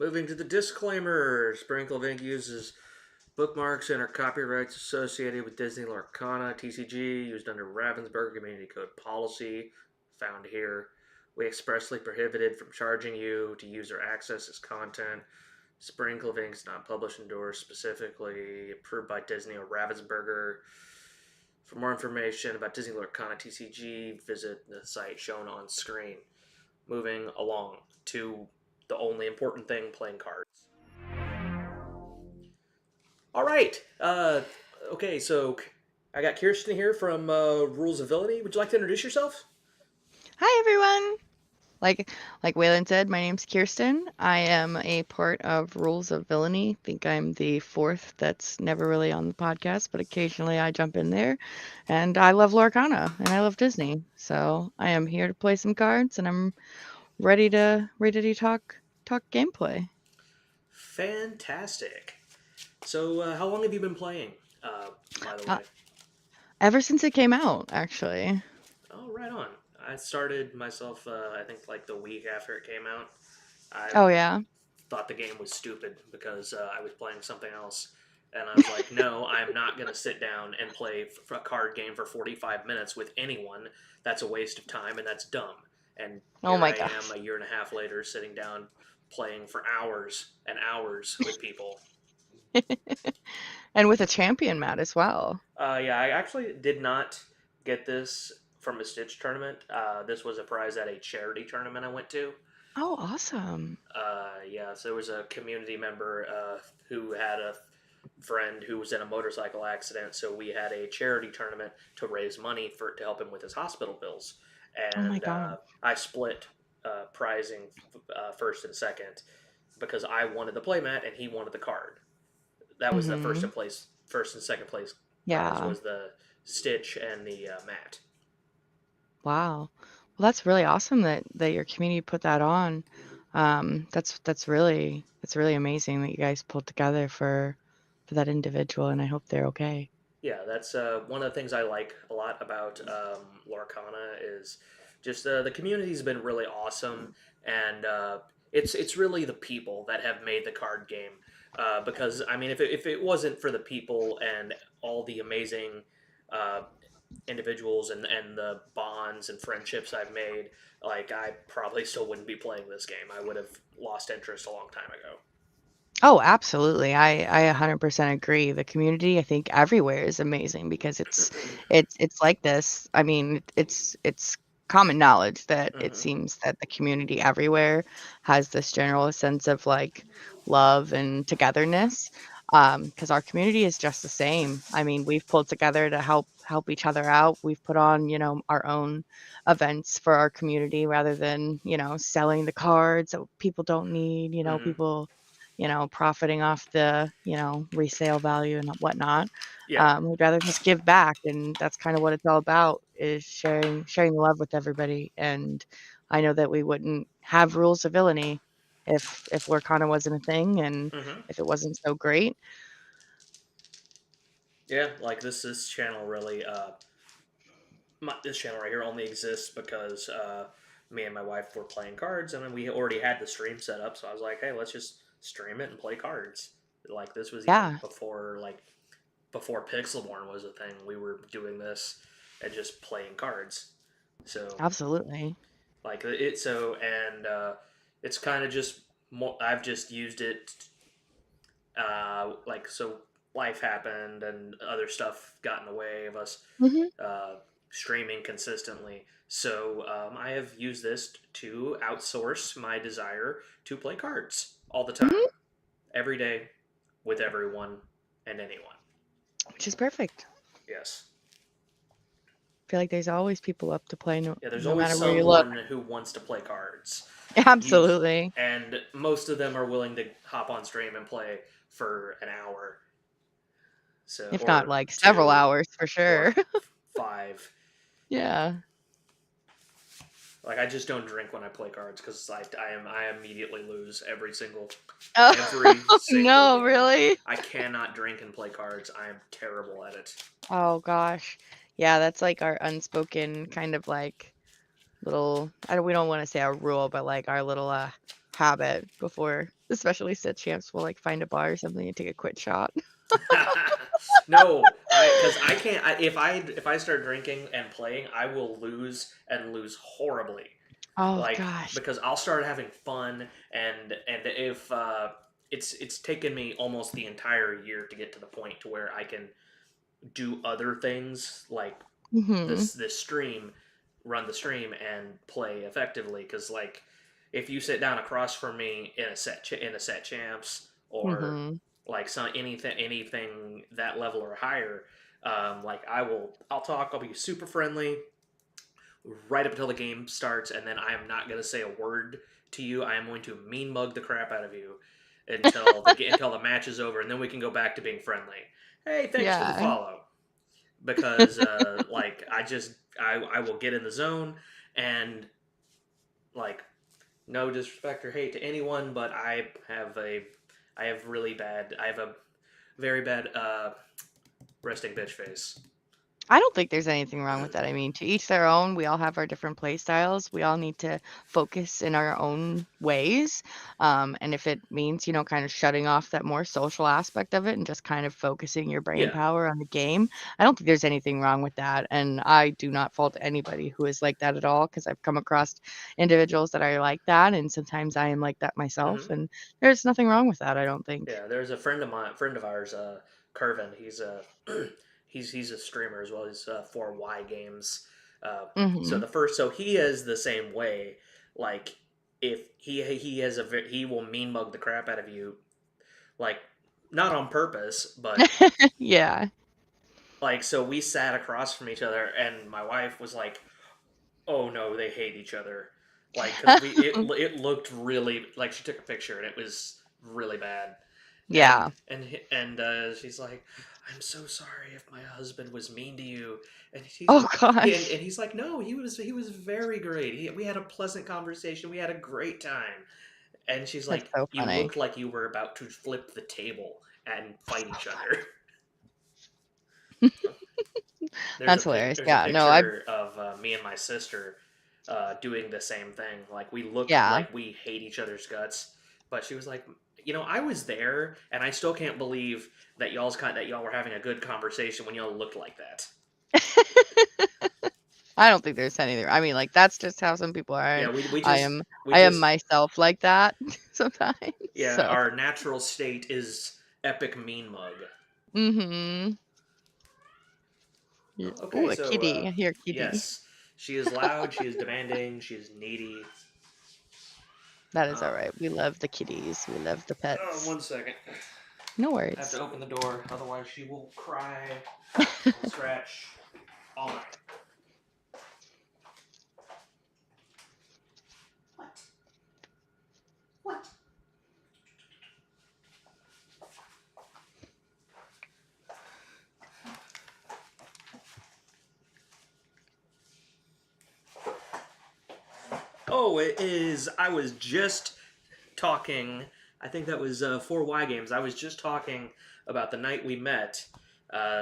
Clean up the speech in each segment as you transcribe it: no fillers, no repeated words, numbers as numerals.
Moving to the disclaimer. Sprinkle of Ink uses bookmarks and or copyrights associated with Disney Lorcana, TCG, used under Ravensburg Community Code policy, found here. We expressly prohibited from charging you to use or access this content. Sprinkle of Ink is not published, endorsed, specifically approved by Disney or Ravensburger. For more information about Disney Lorcana TCG, visit the site shown on screen. Moving along to the only important thing, playing cards. All right. Okay, so I got Kirsten here from Rules of Villainy. Would you like to introduce yourself? Hi everyone. Like Waylon said, my name's Kirsten. I am a part of Rules of Villainy. Think I'm the fourth that's never really on the podcast, but occasionally I jump in there. And I love Lorcana and I love Disney. So I am here to play some cards and I'm ready to talk gameplay. Fantastic. So, how long have you been playing, by the Uh, way? Ever since it came out, actually. Oh, right on. I started myself, I think, like the week after it came out. I Oh yeah. thought the game was stupid because I was playing something else. And I was like, no, I'm not going to sit down and play a card game for 45 minutes with anyone. That's a waste of time and that's dumb. And Oh here my I am gosh. a year and a half later sitting down playing for hours and hours with people. And with a champion mat as well. Yeah, I actually did not get this from a Stitch tournament. This was a prize at a charity tournament I went to. Oh, awesome. Yeah, so there was a community member who had a friend who was in a motorcycle accident, so we had a charity tournament to raise money for to help him with his hospital bills, Oh my and god. I split prizing first and second because I wanted the playmat and he wanted the card. That was the Mhm. first and second place prize Yeah. was the Stitch and the mat. Wow. Well, that's really awesome that your community put that on. That's really amazing that you guys pulled together for that individual, and I hope they're okay. Yeah, that's one of the things I like a lot about Lorcana is just the community's been really awesome, and it's really the people that have made the card game. Because I mean, if it wasn't for the people and all the amazing uh, individuals and the bonds and friendships I've made, like I probably still wouldn't be playing this game. I would have lost interest a long time ago. Oh, absolutely. I 100% agree. The community, I think everywhere is amazing because it's like this. I mean, it's common knowledge that it Hmm. seems that the community everywhere has this general sense of like love and togetherness. Because our community is just the same. I mean, we've pulled together to help each other out. We've put on, our own events for our community rather than, selling the cards that people don't need, Hmm. people profiting off the, resale value and whatnot. Yeah. We'd rather just give back, and that's kind of what it's all about is sharing the love with everybody. And I know that we wouldn't have Rules of Villainy if Lorcana wasn't a thing and Hmm. if it wasn't so great. Yeah, like this channel really this channel right here only exists because me and my wife were playing cards, and then we already had the stream set up. So I was like, hey, let's just stream it and play cards. Like this was even Yeah, before Pixelborn was a thing. We were doing this and just playing cards. So absolutely. like it so and it's kind of just more. I've just used it like so. Life happened and other stuff got in the way of us Hmm. uh, streaming consistently. So I have used this to outsource my desire to play cards all the time, Hmm. every day, with everyone and anyone. Which is perfect. Yes. I feel like there's always people up to play no, Yeah, there's no always matter where you look. someone who wants to play cards. You Absolutely. and most of them are willing to hop on stream and play for an hour, so If not or like several two hours for sure. or five. Yeah. Like I just don't drink when I play cards because I immediately lose Oh, every single no, game. really? I cannot drink and play cards. I am terrible at it. Oh gosh. Yeah, that's like our unspoken kind of like little, we don't want to say our rule, but like our little habit before Especially since champs will like find a bar or something and take a quick shot. No, because I can't. If I start drinking and playing, I will lose and lose horribly. Oh Like gosh. because I'll start having fun, and if it's taken me almost the entire year to get to the point to where I can do other things like Mhm. this stream, run the stream and play effectively. Because like if you sit down across from me in a set champs or Mhm. like anything that level or higher, like I'll talk. I'll be super friendly right up until the game starts, and then I am not going to say a word to you. I am going to mean mug the crap out of you until the match is over, and then we can go back to being friendly. Hey, thanks for the Yeah. follow. Because like I will get in the zone and like no disrespect or hate to anyone, but I have a very bad resting bitch face. I don't think there's anything wrong with that. I mean, to each their own. We all have our different play styles. We all need to focus in our own ways. And if it means, kind of shutting off that more social aspect of it and just kind of focusing your brain Yeah. power on the game, I don't think there's anything wrong with that. And I do not fault anybody who is like that at all because I've come across individuals that are like that. And sometimes I am like that myself. Hmm. And there's nothing wrong with that, I don't think. Yeah, there's a friend of ours, Curvin. He's a he's a streamer as well. He's 4Y Games. So Hmm. so he is the same way. Like if he will mean mug the crap out of you, like not on purpose, but Yeah. like so we sat across from each other, and my wife was like, "Oh no, they hate each other." Like because it looked really like she took a picture and it was really bad. Yeah. And she's like, "I'm so sorry if my husband was mean to you." And Oh gosh. he's like, "No, he was very great. We had a pleasant conversation. We had a great time." And she's That's like, so "You funny. looked like you were about to flip the table and fight each other." That's hilarious. There's a Yeah, no, I picture of me and my sister doing the same thing. Like we look yeah. like we hate each other's guts. But she was like, I was there, and I still can't believe that y'all were having a good conversation when y'all looked like that. I don't think there's anything. I mean, like that's just how some people are. Yeah, And we I just am we I am just myself like that sometimes. yeah, So, our natural state is epic mean mug. mhm. Yeah. Ooh, Okay, a so kitty. I hear a kitty. yes, she is loud, she is demanding, she is needy. That is all Um, right. We love the kitties. We love the pets. 1 second. No I have to worries. open the door, otherwise she will cry and scratch all night. What? What? Oh, it is. I was just talking. I think that was 4Y Games. I was just talking about the night we met.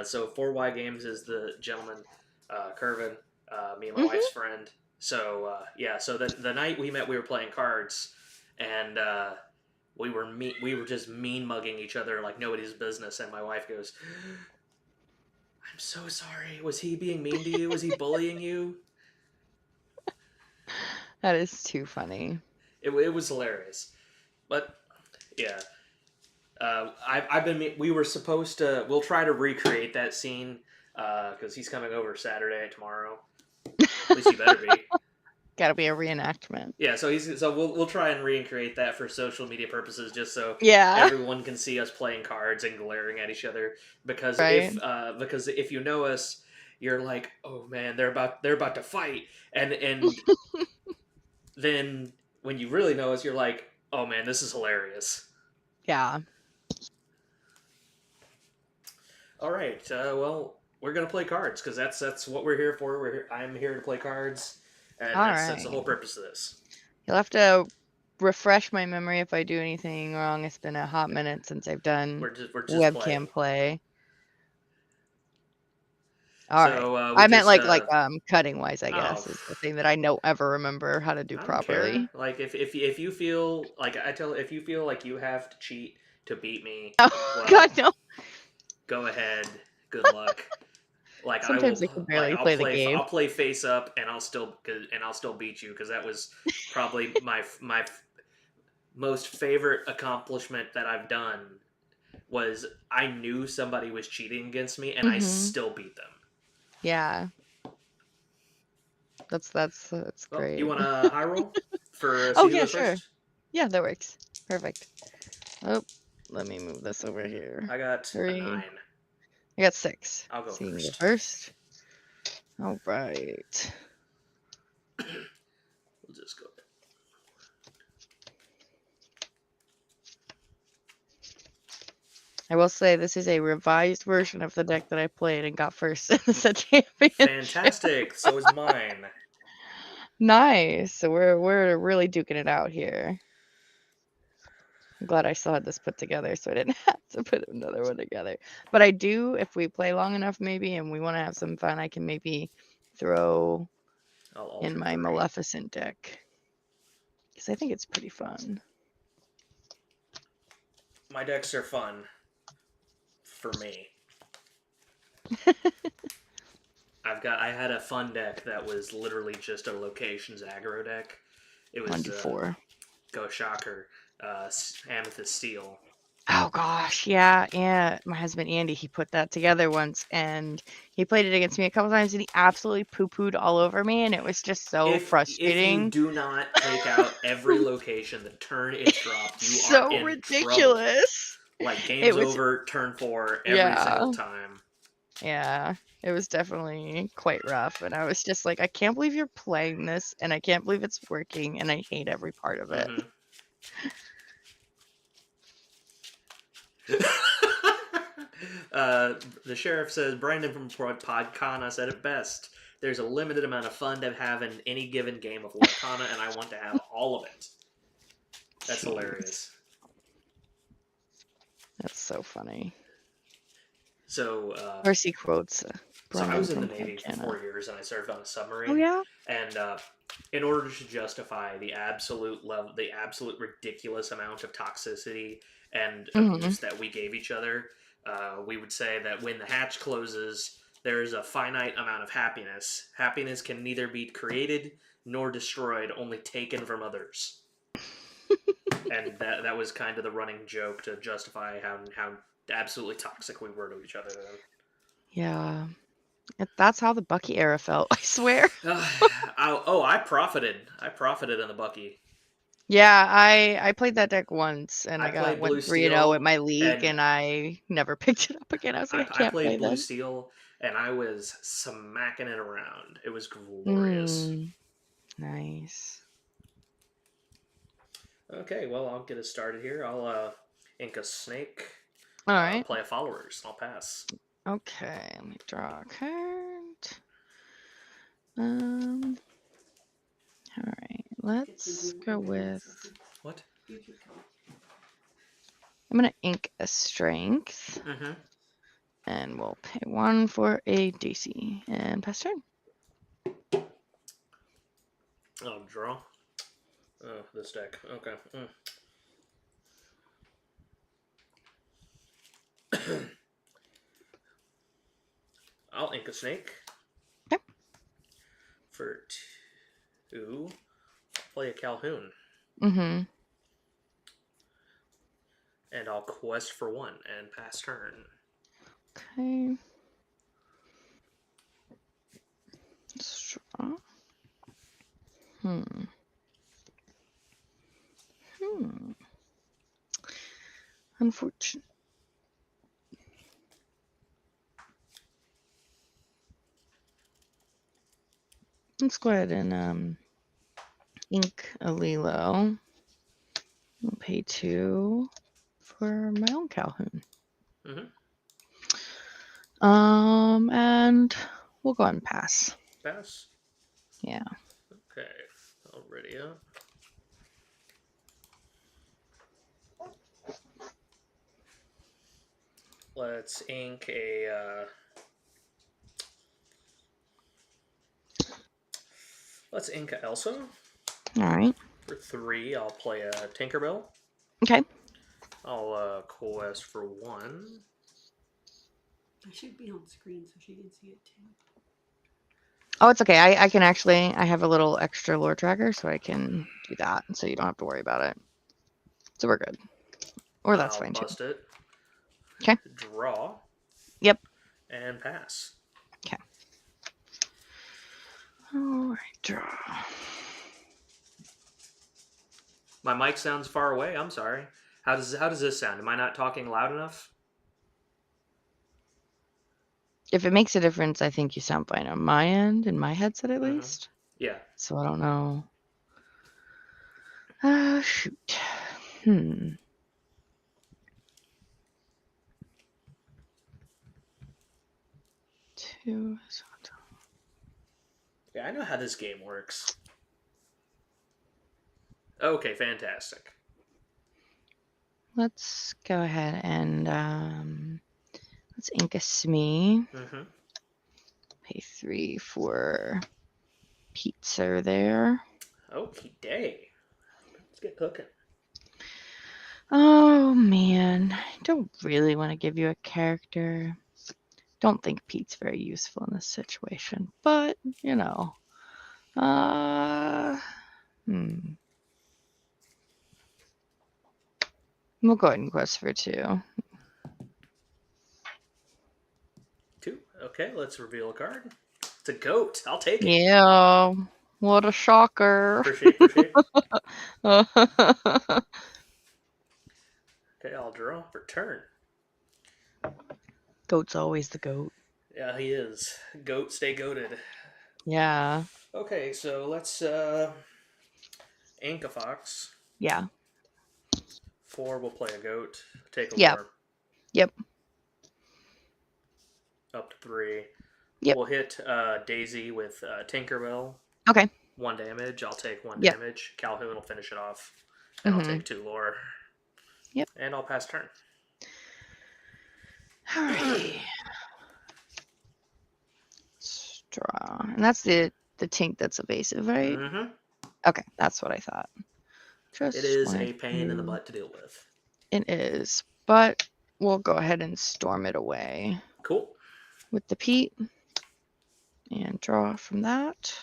So 4Y Games is the gentleman, Curvin, me and my wife's Mhm. friend. So yeah, so the night we met, we were playing cards, and we were just mean mugging each other like nobody's business. And my wife goes, "I'm so sorry. Was he being mean to you? Was he bullying you?" That is too funny. It was hilarious. But yeah, I've been. We were supposed to. We'll try to recreate that scene because he's coming over Saturday tomorrow. At least he better be. Got to be a reenactment. Yeah, so we'll try and recreate that for social media purposes, just so Yeah, everyone can see us playing cards and glaring at each other. right? Because if you know us, you're like, oh man, they're about to fight, and then when you really know us, you're like, oh man, this is hilarious. Yeah. All right. Well, we're gonna play cards because that's what we're here for. I'm here to play cards, and All that's the right. whole purpose of this. You'll have to refresh my memory if I do anything wrong. It's been a hot minute since I've done We're just playing. webcam play. All right. So we I meant just cutting wise, I oh, guess, is the thing that I don't ever remember how to do I don't care. properly. Like if you feel like if you feel like you have to cheat to beat me, Oh God, well, no. go ahead. Good luck. Like I will Sometimes I can barely play the game. I'll play face up and I'll still beat you because that was probably my most favorite accomplishment that I've done was I knew somebody was cheating against me and I Mhm. still beat them. Yeah. That's Well, you great. want a high roll for Oh, Caesar yeah, goes sure. first? Yeah, that works. Perfect. Oh, let me move this over here. I got a 3. 9. I got 6. I'll go So you can go first. first. All right. We'll just go. I will say this is a revised version of the deck that I played and got first in the set championship. Fantastic. So is mine. Nice. So we're really duking it out here. I'm glad I still had this put together so I didn't have to put another one together. But I do, if we play long enough maybe and we want to have some fun, I can maybe throw I'll in alter my 3. Maleficent deck. Because I think it's pretty fun. My decks are fun for me. I had a fun deck that was literally just a locations aggro deck. It Want was to do 4. Go Shocker, Amethyst Steel. Oh gosh, yeah, yeah. My husband Andy, he put that together once and he played it against me a couple times and he absolutely poo-pooed all over me and it was just so If you frustrating. do not take out every location the turn it's dropped, you are So in trouble. ridiculous. Like It game's was over, turn 4 every yeah. single time. Yeah. It was definitely quite rough and I was just like, I can't believe you're playing this and I can't believe it's working and I hate every part of it. Mm-hmm. The sheriff says Brandon from Podcana said it best. There's a limited amount of fun to have in any given game of Lorcana, and I want to have all of it. That's Jeez. hilarious. That's so funny. So, Of course he quotes I Brendan was in the from Navy for Podcana. 4 years, and I served on a Oh submarine. yeah? And in order to justify the absolute level, the absolute ridiculous amount of toxicity and Mm-hmm. abuse that we gave each other, we would say that when the hatch closes, there is a finite amount of happiness. Happiness can neither be created nor destroyed, only taken from others. And that was kind of the running joke to justify how absolutely toxic we were to each other then. Yeah. That's how the Bucky era felt, I swear. I profited. I profited in the Bucky. Yeah, I played that deck once and I I played Blue went 3-0 at Steel, my league and and I never picked it up again. I was like, I I can't played play Blue this. Steel, and I was smacking it around. It was glorious. Mm, nice. Okay, well, I'll get us started here. I'll ink a snake, All right. play a followers. I'll pass. Okay, let me draw a card. Um, all right, let's go with, What? I'm gonna ink a strength Mm-hmm. and we'll pay 1 for a DC and pass turn. I'll draw. Oh, this deck. Okay. I'll ink a snake. Okay. For 2. Play a Calhoun. Mm-hmm. And I'll quest for 1 and pass turn. Okay. Let's draw. Hmm. Unfortunate. Let's go ahead and ink a Lilo. I'll pay 2 for my own Calhoun. Mm-hmm. And we'll go ahead and pass. Pass. Yeah. Okay. I'll ready up. Let's ink a Let's Inca Elsa. All right. For 3, I'll play a Tinkerbell. Okay. I'll coalesce for 1. I should be on screen so she can see it too. Oh, it's okay. I can actually, I have a little extra lore tracker, so I can do that, so you don't have to worry about it. So we're good. Or that's I'll fine too. bust it. Okay. Draw. Yep. And pass. Okay. All right, draw. My mic sounds far away. I'm sorry. How does this sound? Am I not talking loud enough? If it makes a difference, I think you sound fine on my end, in my headset at least. Yeah. So I don't know. Shoot. Two. Yeah, I know how this game works. Okay, fantastic. Let's go ahead and let's ink a Smee. Mm-hmm. Pay 3 for pizza there. Okie day. Let's get cooking. Oh man, I don't really want to give you a character. Don't think Pete's very useful in this situation, but you know. We'll go ahead and quest for 2. 2. Okay, let's reveal a card. It's a goat. I'll take it. Yeah, what a shocker. Appreciate. Okay, I'll draw for turn. Goat's always the goat. Yeah, he is. Goat, stay goated. Yeah. Okay, so let's ink a fox. Yeah. 4, we'll play a goat. Take a Yep. war. Yep. Up to 3. Yep. We'll hit Daisy with Tinkerbell. Okay. 1 damage. I'll take 1 Yep. damage. Calhoun will finish it off. And I'll take 2 lore. Yep. And I'll pass turn. Alrighty. Straw. And that's the tink that's evasive, right? Mm-hmm. Okay, that's what I thought. It is a pain in the butt to deal with. It is, but we'll go ahead and storm it away. Cool. With the Pete. And draw from that.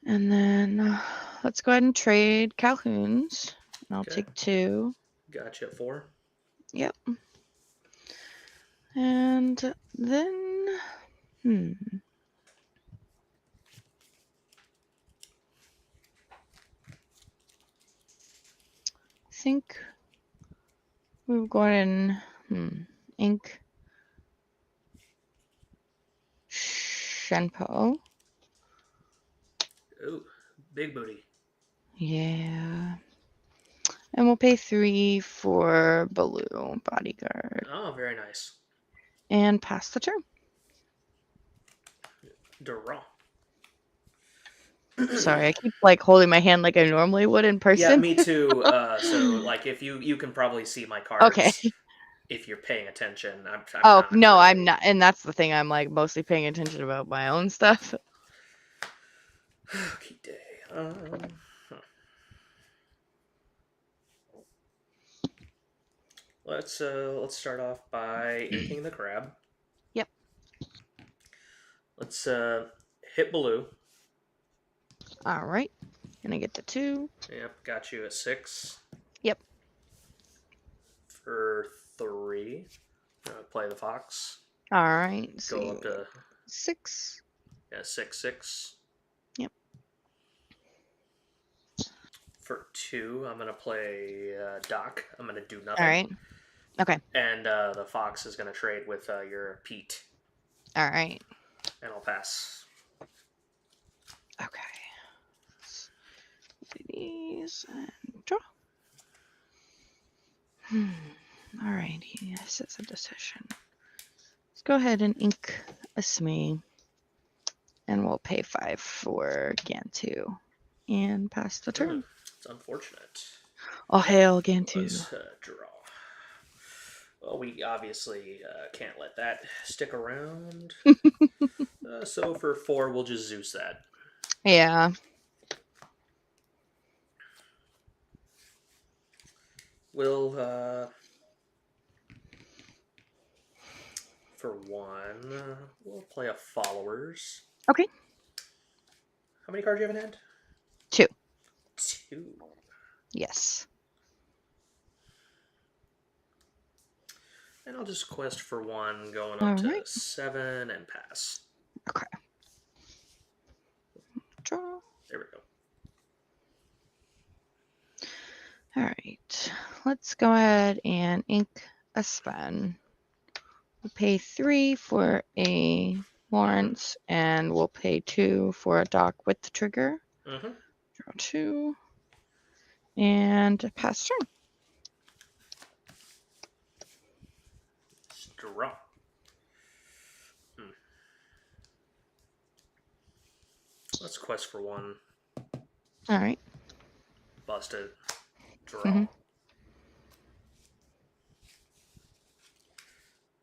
And then let's go ahead and trade Calhoun's. And I'll take 2. Gotcha at 4. Yep. And then, I think we'll go ahead and ink Shenpo. Ooh, big booty. Yeah. And we'll pay 3 for Baloo, bodyguard. Oh, very nice. And pass the turn. Draw. Sorry, I keep like holding my hand like I normally would in person. Yeah, me too. So, like, if you can probably see my cards. Okay. If you're paying attention. I'm no, really... I'm not. And that's the thing. I'm like mostly paying attention about my own stuff. Okay, day. Let's start off by inking the crab. Yep. Let's hit Baloo. All right. Gonna get the 2. Yep, got you at 6. Yep. For 3, play the fox. All right. Go So up to 6. Yeah, 6/6. Yep. For 2, I'm gonna play Doc. I'm gonna do nothing. All right. Okay. And the fox is gonna trade with your Pete. All right. And I'll pass. Okay. Do these and draw. All righty. This is a decision. Let's go ahead and ink a Smee. And we'll pay 5 for Gantu. And pass the turn. It's unfortunate. All hail Gantu. Let's draw. Well, we obviously can't let that stick around. So for 4, we'll just Zeus that. Yeah. We'll, for 1, we'll play a Followers. Okay. How many cards do you have in hand? 2. 2. Yes. And I'll just quest for 1, going All up to right. 7 and pass. Okay. Draw. There we go. All right. Let's go ahead and ink a spend. We'll pay 3 for a Lawrence, and we'll pay 2 for a dock with the trigger. Mm-hmm. Draw 2. And pass turn. Draw. Let's quest for 1. All right. Busted. Draw. Mhm.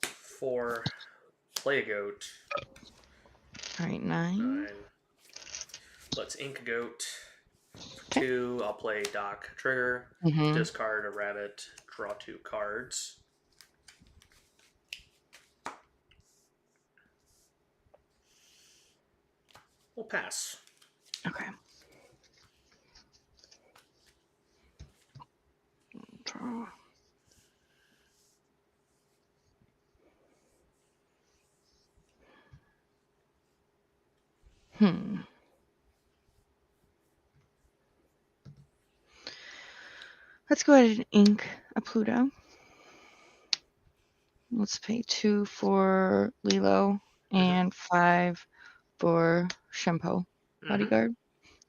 4. Play a goat. All right. 9. 9. Let's ink a goat. For Okay. 2, I'll play dock trigger. Mhm. Discard a rabbit. Draw 2 cards. We'll pass. Okay. Draw. Let's go ahead and ink a Pluto. Let's pay 2 for Lilo and 5 for Shempo Bodyguard.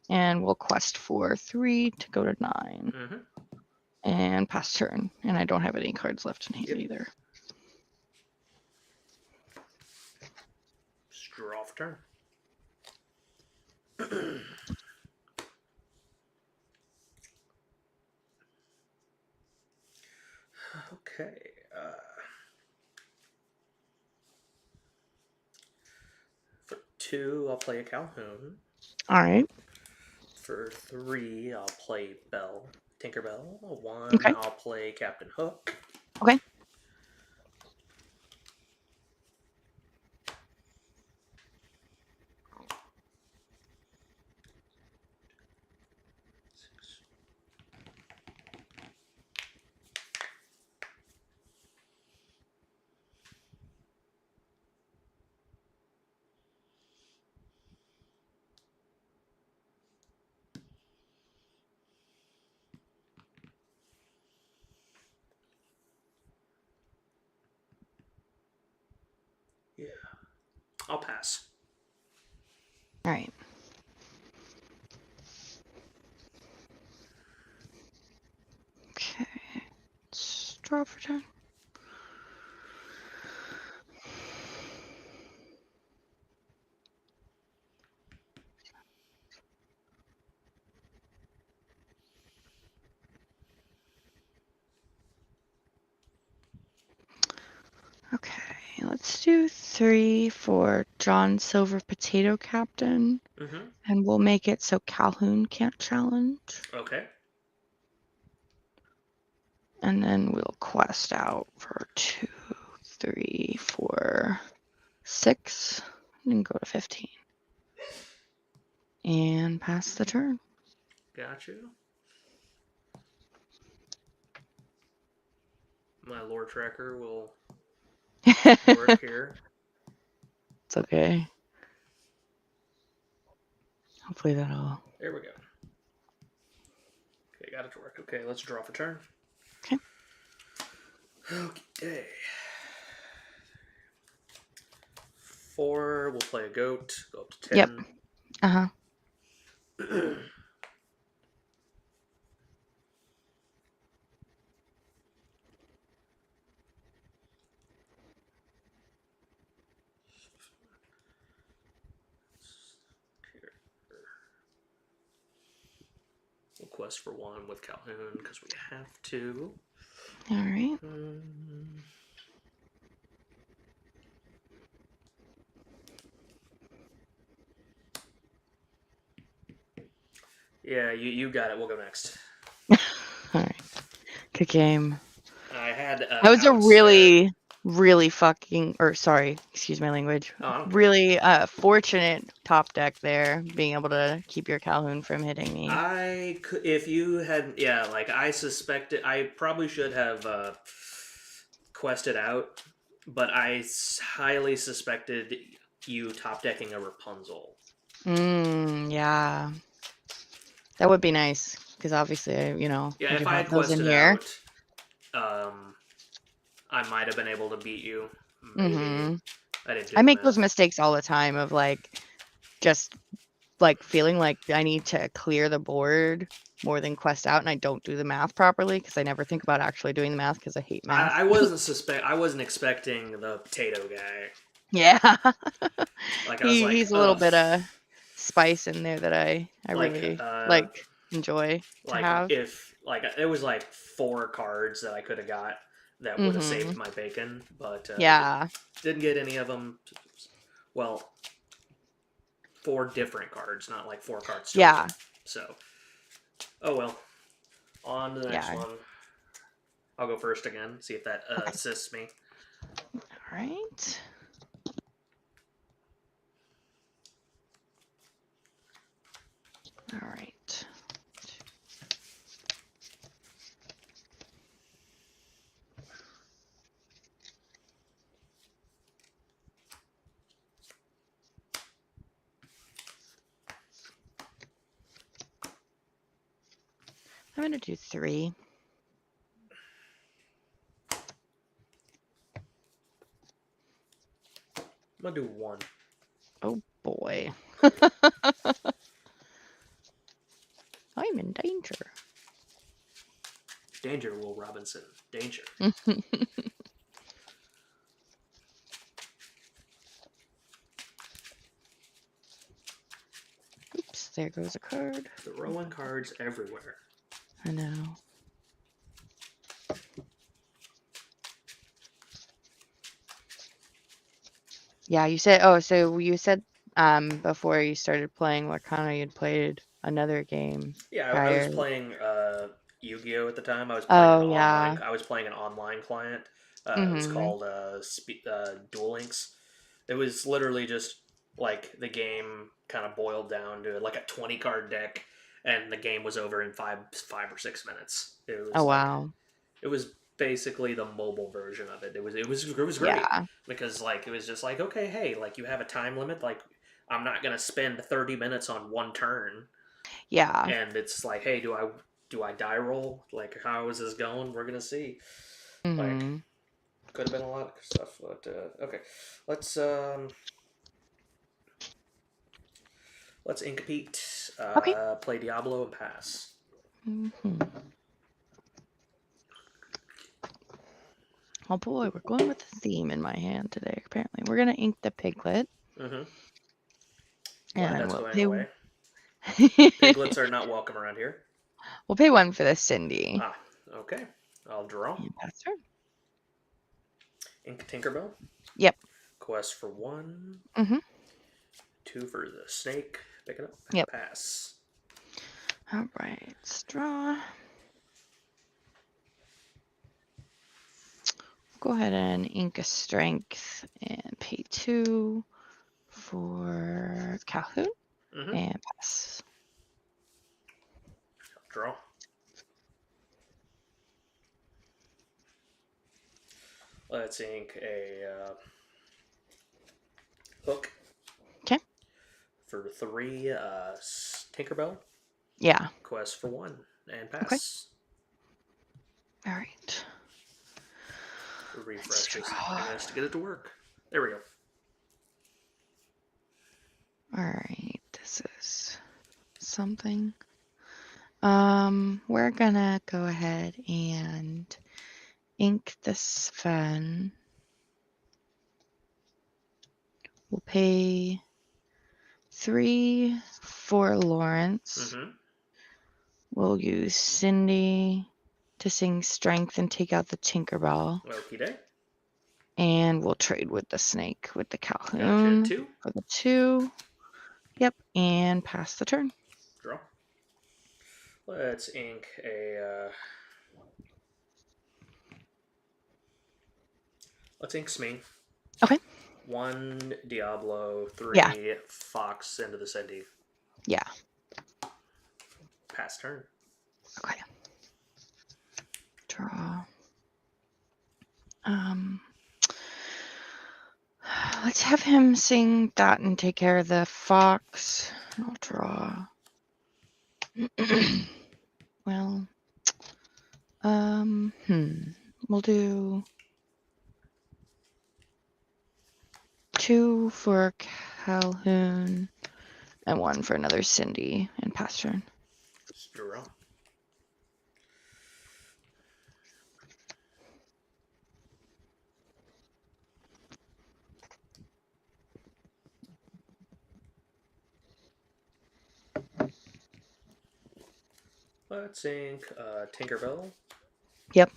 And we'll quest for 3 to go to 9. Mm-hmm. And pass turn. And I don't have any cards left in hand either. Just draw off turn. Okay. For 2, I'll play a Calhoun. All right. For 3, I'll play Bell. Tinkerbell. 1, Okay. I'll play Captain Hook. Okay. Yeah. I'll pass. All right. Okay. Let's draw for turn. Okay. Let's do 3 for John Silver Potato Captain. Mm-hmm. And we'll make it so Calhoun can't challenge. Okay. And then we'll quest out for 2, 3, 4, 6. And go to 15. And pass the turn. Got you. My lore tracker will work here. It's okay. Hopefully that'll... There we go. Okay, got it to work. Okay, let's draw for turn. Okay. Okay. 4, we'll play a goat. Go up to 10. Yep. Uh-huh. We'll quest for 1 with Calhoun because we have to. All right. Yeah, you got it. We'll go next. All right. Good game. I had That was a pounce there. really fucking, or sorry, excuse my language. Oh, I don't care. Really fortunate top deck there, being able to keep your Calhoun from hitting me. I could, if you had, yeah, like I suspected, I probably should have quested out, but I highly suspected you top decking a Rapunzel. Yeah. That would be nice, because obviously, you know, Yeah, I do if I have had those in quested here. out, I might have been able to beat you. Maybe Mm-hmm. I didn't do I the make those math. mistakes all the time of like just like feeling like I need to clear the board more than quest out, and I don't do the math properly because I never think about actually doing the math because I hate math. I wasn't expecting the potato guy. Yeah. Like I was like, He's a little ugh. bit of spice in there that I Like really like enjoy to like have. if like it was like 4 cards that I could have got that would have Mm-hmm. saved my bacon, but Yeah. didn't get any of them. Well, 4 different cards, not like 4 cards total. Yeah. So, oh well. On to the next Yeah. one. I'll go first again. See if that Okay. assists me. All right. All right. I'm gonna do 3. I'm gonna do 1. Oh boy. I'm in danger. Danger, Will Robinson. Danger. Oops, there goes a card. Throwing cards everywhere. I know. Yeah, you said, oh, so you said before you started playing Lorcana, you'd played another game Yeah, I was prior. playing Yu-Gi-Oh at the time. I was playing an Oh, online. yeah. I was playing an online client. It was Mm-hmm. called Duel Links. It was literally just like the game kind of boiled down to like a 20 card deck, and the game was over in 5 or 6 minutes. It Oh, was like wow. it was basically the mobile version of it. It was great Yeah. because like it was just like, okay, hey, like you have a time limit. Like I'm not gonna spend 30 minutes on one turn, Yeah. and it's like, hey, do I die roll? Like how is this going? We're gonna see. Like Mm-hmm. could have been a lot of stuff, but okay. Let's let's incompete, Okay. play Diablo and pass. Mm-hmm. Oh boy, we're going with the theme in my hand today, apparently. We're gonna ink the piglet. Mm-hmm. Glad And that's we'll going pay away. Piglets are not welcome around here. we'll pay 1 for the Cindy. Ah, okay. I'll draw. And pass her. Ink Tinkerbell. Yep. Quest for 1. Mm-hmm. 2 for the snake. Pick it up. Yep. Pass. All right, let's draw. Go ahead and ink a strength and pay 2 for Calhoun Mm-hmm. and pass. Draw. Let's ink a hook. Okay. For 3, Tinkerbell. Yeah. Quest for 1 and pass. Okay. All right. Refresh this just to get it to work. There we go. All right. This is something. We're gonna go ahead and ink this fan. We'll pay 3 for Lawrence. Mm-hmm. We'll use Cindy to sing Strength and take out the Tinkerbell. Okie day. And we'll trade with the snake, with the Gotcha. Calhoun. 2. For the 2. Yep, and pass the turn. Draw. Let's ink a. Let's ink Smee. Okay. 1 Diablo, 3 Yeah. Fox into the Cindy. Yeah. Pass turn. Okay. Draw. Let's have him sing that and take care of the fox. I'll draw. Well, we'll do 2 for Calhoun and 1 for another Cindy and pass turn. Draw. Let's ink Tinkerbell. Yep.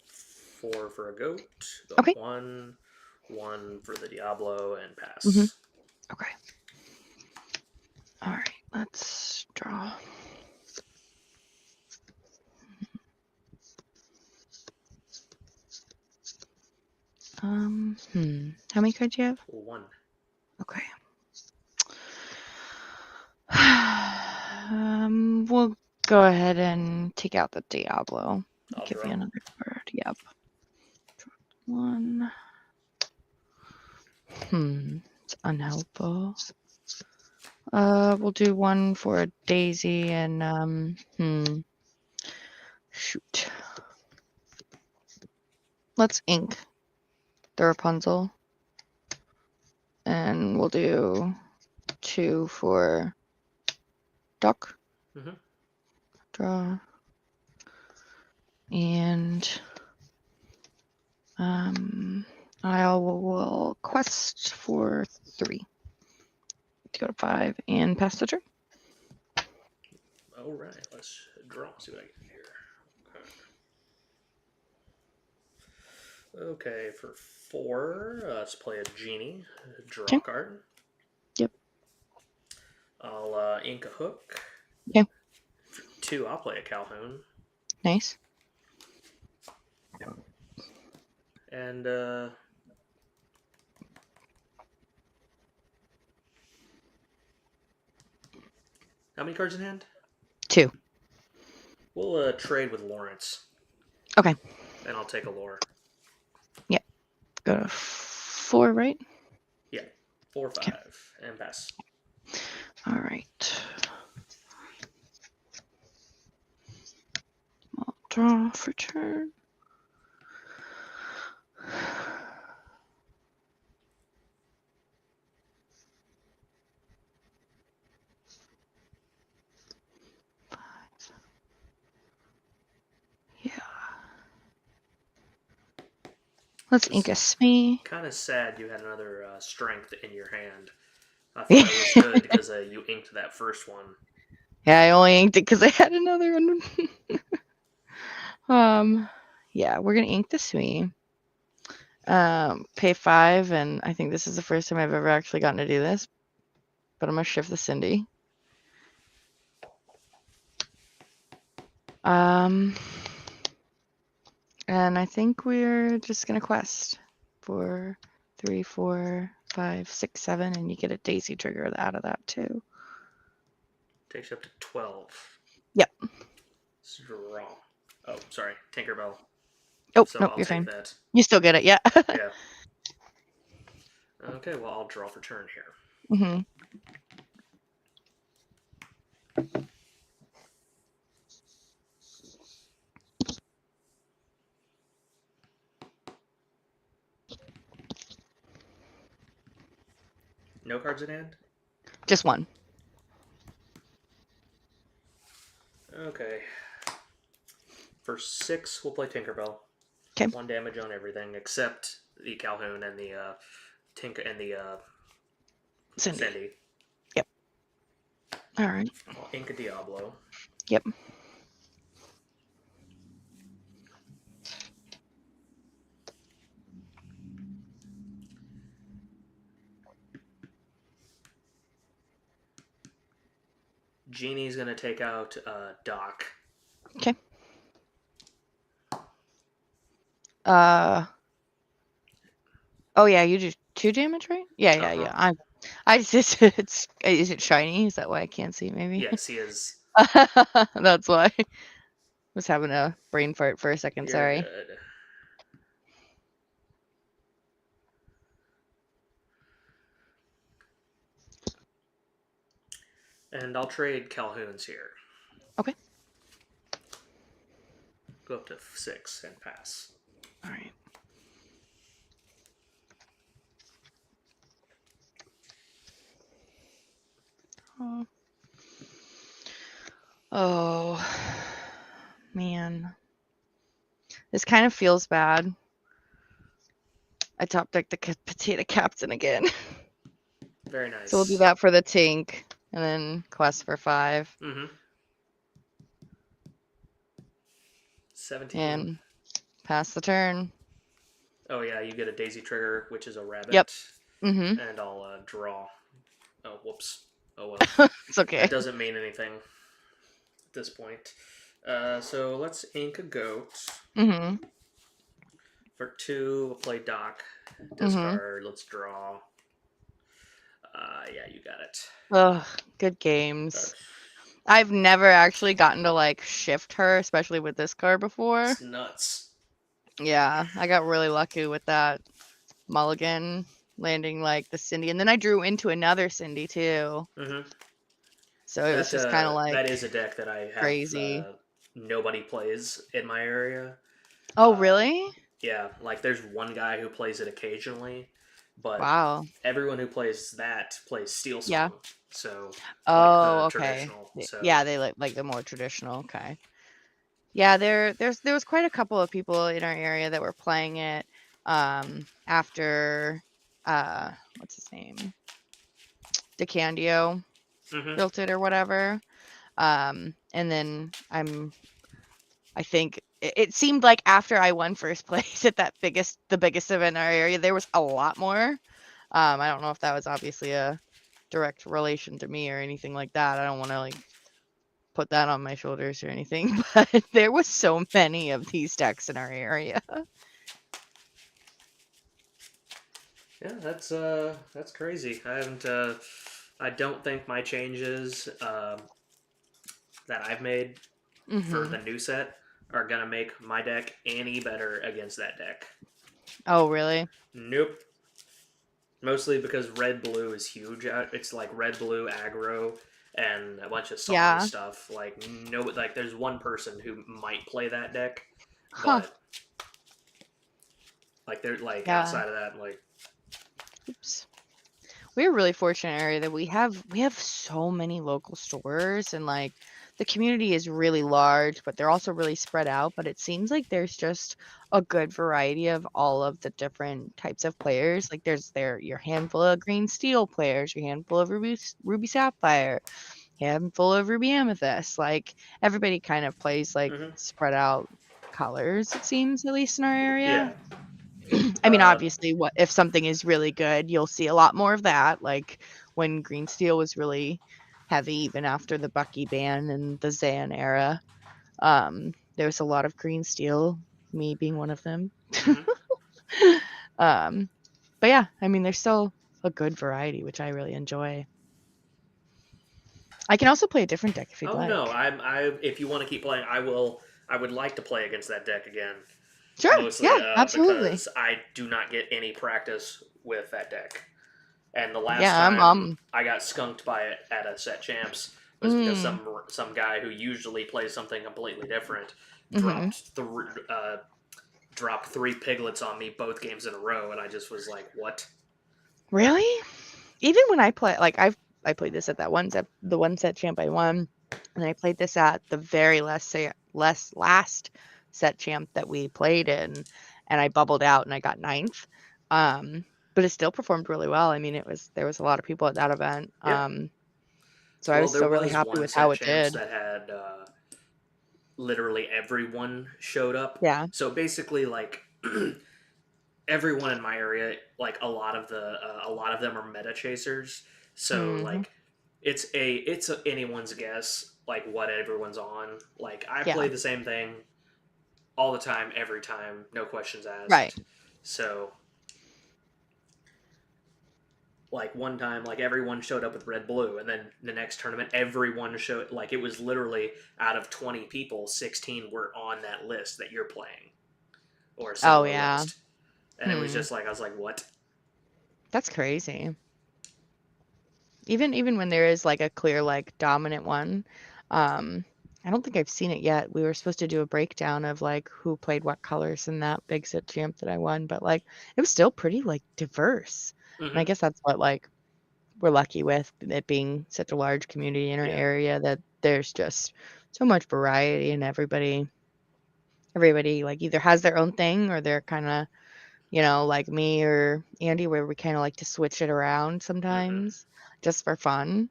4 for a goat. Go Okay. 1 for the Diablo, and pass. Okay. All right, let's draw. How many cards do you have? 1. Okay. We'll go ahead and take out the Diablo. I'll Give draw. you another card. Yep. 1. It's unhelpful. We'll do 1 for a Daisy and shoot. Let's ink the Rapunzel. And we'll do 2 for Duck. Mhm. Draw. And I will quest for 3 to go to 5 and pass the turn. All right, let's draw. See what I get here. Okay, for 4, let's play a genie. Draw Okay. card. Yep. I'll ink a hook. Okay. For 2, I'll play a Calhoun. Nice. And how many cards in hand? 2. We'll trade with Lawrence. Okay. And I'll take a lore. Go to 4, right? Yeah. 4, 5. Okay. And pass. All right. I'll draw for turn. Yeah. Let's ink a Smee. Kind of sad you had another strength in your hand. I thought it was good because you inked that first one. Yeah, I only inked it because I had another one. Yeah, we're gonna ink the Smee. Pay 5, and I think this is the first time I've ever actually gotten to do this. But I'm gonna shift the Cindy. And I think we're just gonna quest for 3, 4, 5, 6, 7, and you get a Daisy trigger out of that too. Takes you up to 12. Yep. Draw. Oh, sorry. Tinkerbell. Oh, So nope, I'll you're take fine. that. You still get it, yeah. Yeah. Okay, well, I'll draw for turn here. Mm-hmm. No cards in hand? Just 1. Okay. For 6, we'll play Tinkerbell. Okay. 1 damage on everything except the Calhoun and the Cindy. Yep. All right. I'll ink a Diablo. Yep. Jeannie's gonna take out Doc. Okay. Oh yeah, you do 2 damage, right? Yeah, yeah, yeah. I just it's is it shiny? Is that why I can't see? Maybe. Yes, he is. That's why. I was having a brain fart for a second. You're Sorry. good. And I'll trade Calhoun's here. Okay. Go up to 6 and pass. All right. Oh, man. This kind of feels bad. I top decked the potato captain again. Very nice. So we'll do that for the Tink, and then quest for 5. 17. And pass the turn. Oh yeah, you get a daisy trigger, which is a rabbit. Yep. Mm-hmm. And I'll draw. Oh, whoops. Oh well. It's okay. That doesn't mean anything at this point. So let's ink a goat. Mm-hmm. For 2, we'll play Doc. Discard. Let's draw. Yeah, you got it. Ugh, good games. I've never actually gotten to like shift her, especially with this card before. It's nuts. Yeah, I got really lucky with that mulligan landing like the Cindy, and then I drew into another Cindy too. So it was just kind of like that is a deck that I have crazy. Nobody plays in my area. Oh really? Yeah, like there's one guy who plays it occasionally, but wow, everyone who plays that plays Steel Song. Yeah. So oh like the okay. traditional. So. Yeah, they like the more traditional. Okay. Yeah, there was quite a couple of people in our area that were playing it after what's his name? DeCandio built it or whatever. And then I think it seemed like after I won first place at the biggest event in our area, there was a lot more. I don't know if that was obviously a direct relation to me or anything like that. I don't want to like put that on my shoulders or anything, but there was so many of these decks in our area. Yeah, that's crazy. I don't think my changes that I've made for the new set are gonna make my deck any better against that deck. Oh, really? Nope. Mostly because red-blue is huge. It's like red-blue aggro and a bunch of song stuff. Like there's one person who might play that deck, but like they're like outside of that, like. Oops. We're really fortunate area that we have so many local stores, and like the community is really large, but they're also really spread out. But it seems like there's just a good variety of all of the different types of players. Like there's your handful of green steel players, your handful of ruby sapphire, handful of ruby amethyst. Like everybody kind of plays like spread out colors, it seems, at least in our area. Yeah. I mean, obviously, if something is really good, you'll see a lot more of that. Like when Green Steel was really heavy, even after the Bucky ban and the Zan era, there was a lot of Green Steel, me being one of them. But yeah, I mean, there's still a good variety, which I really enjoy. I can also play a different deck if you'd like. Oh no, if you want to keep playing, I will. I would like to play against that deck again. Sure. Mostly, yeah, absolutely. Because I do not get any practice with that deck. And the last Yeah, time I got skunked by it at a set champs was because some guy who usually plays something completely different dropped 3 piglets on me both games in a row, and I just was like, what? Really? Even when I play, like I played this at that the one set champ I won, and I played this at the very last set champ that we played in, and I bubbled out and I got 9th. But it still performed really well. I mean, there was a lot of people at that event. Yeah. So I was still really happy with how it did. That had literally everyone showed up. Yeah. So basically, like everyone in my area, like a lot of them are meta chasers. So like it's anyone's guess like what everyone's on. Like I Yeah. play the same thing all the time, every time, no questions Right. asked. So like one time, like everyone showed up with red blue, and then the next tournament, everyone showed like it was literally out of 20 people, 16 were on that list that you're playing or a Oh, similar yeah. list, and it was Hmm. just like I was like, what? That's crazy. Even when there is like a clear like dominant one, um, I don't think I've seen it yet. We were supposed to do a breakdown of like who played what colors in that big set champ that I won, but like it was still pretty like diverse. And I Mm-hmm. guess that's what like we're lucky with it being such a large community in our Yeah. area that there's just so much variety and everybody like either has their own thing or they're kind of, like me or Andy where we kind of like to switch it around Mm-hmm. sometimes just for fun.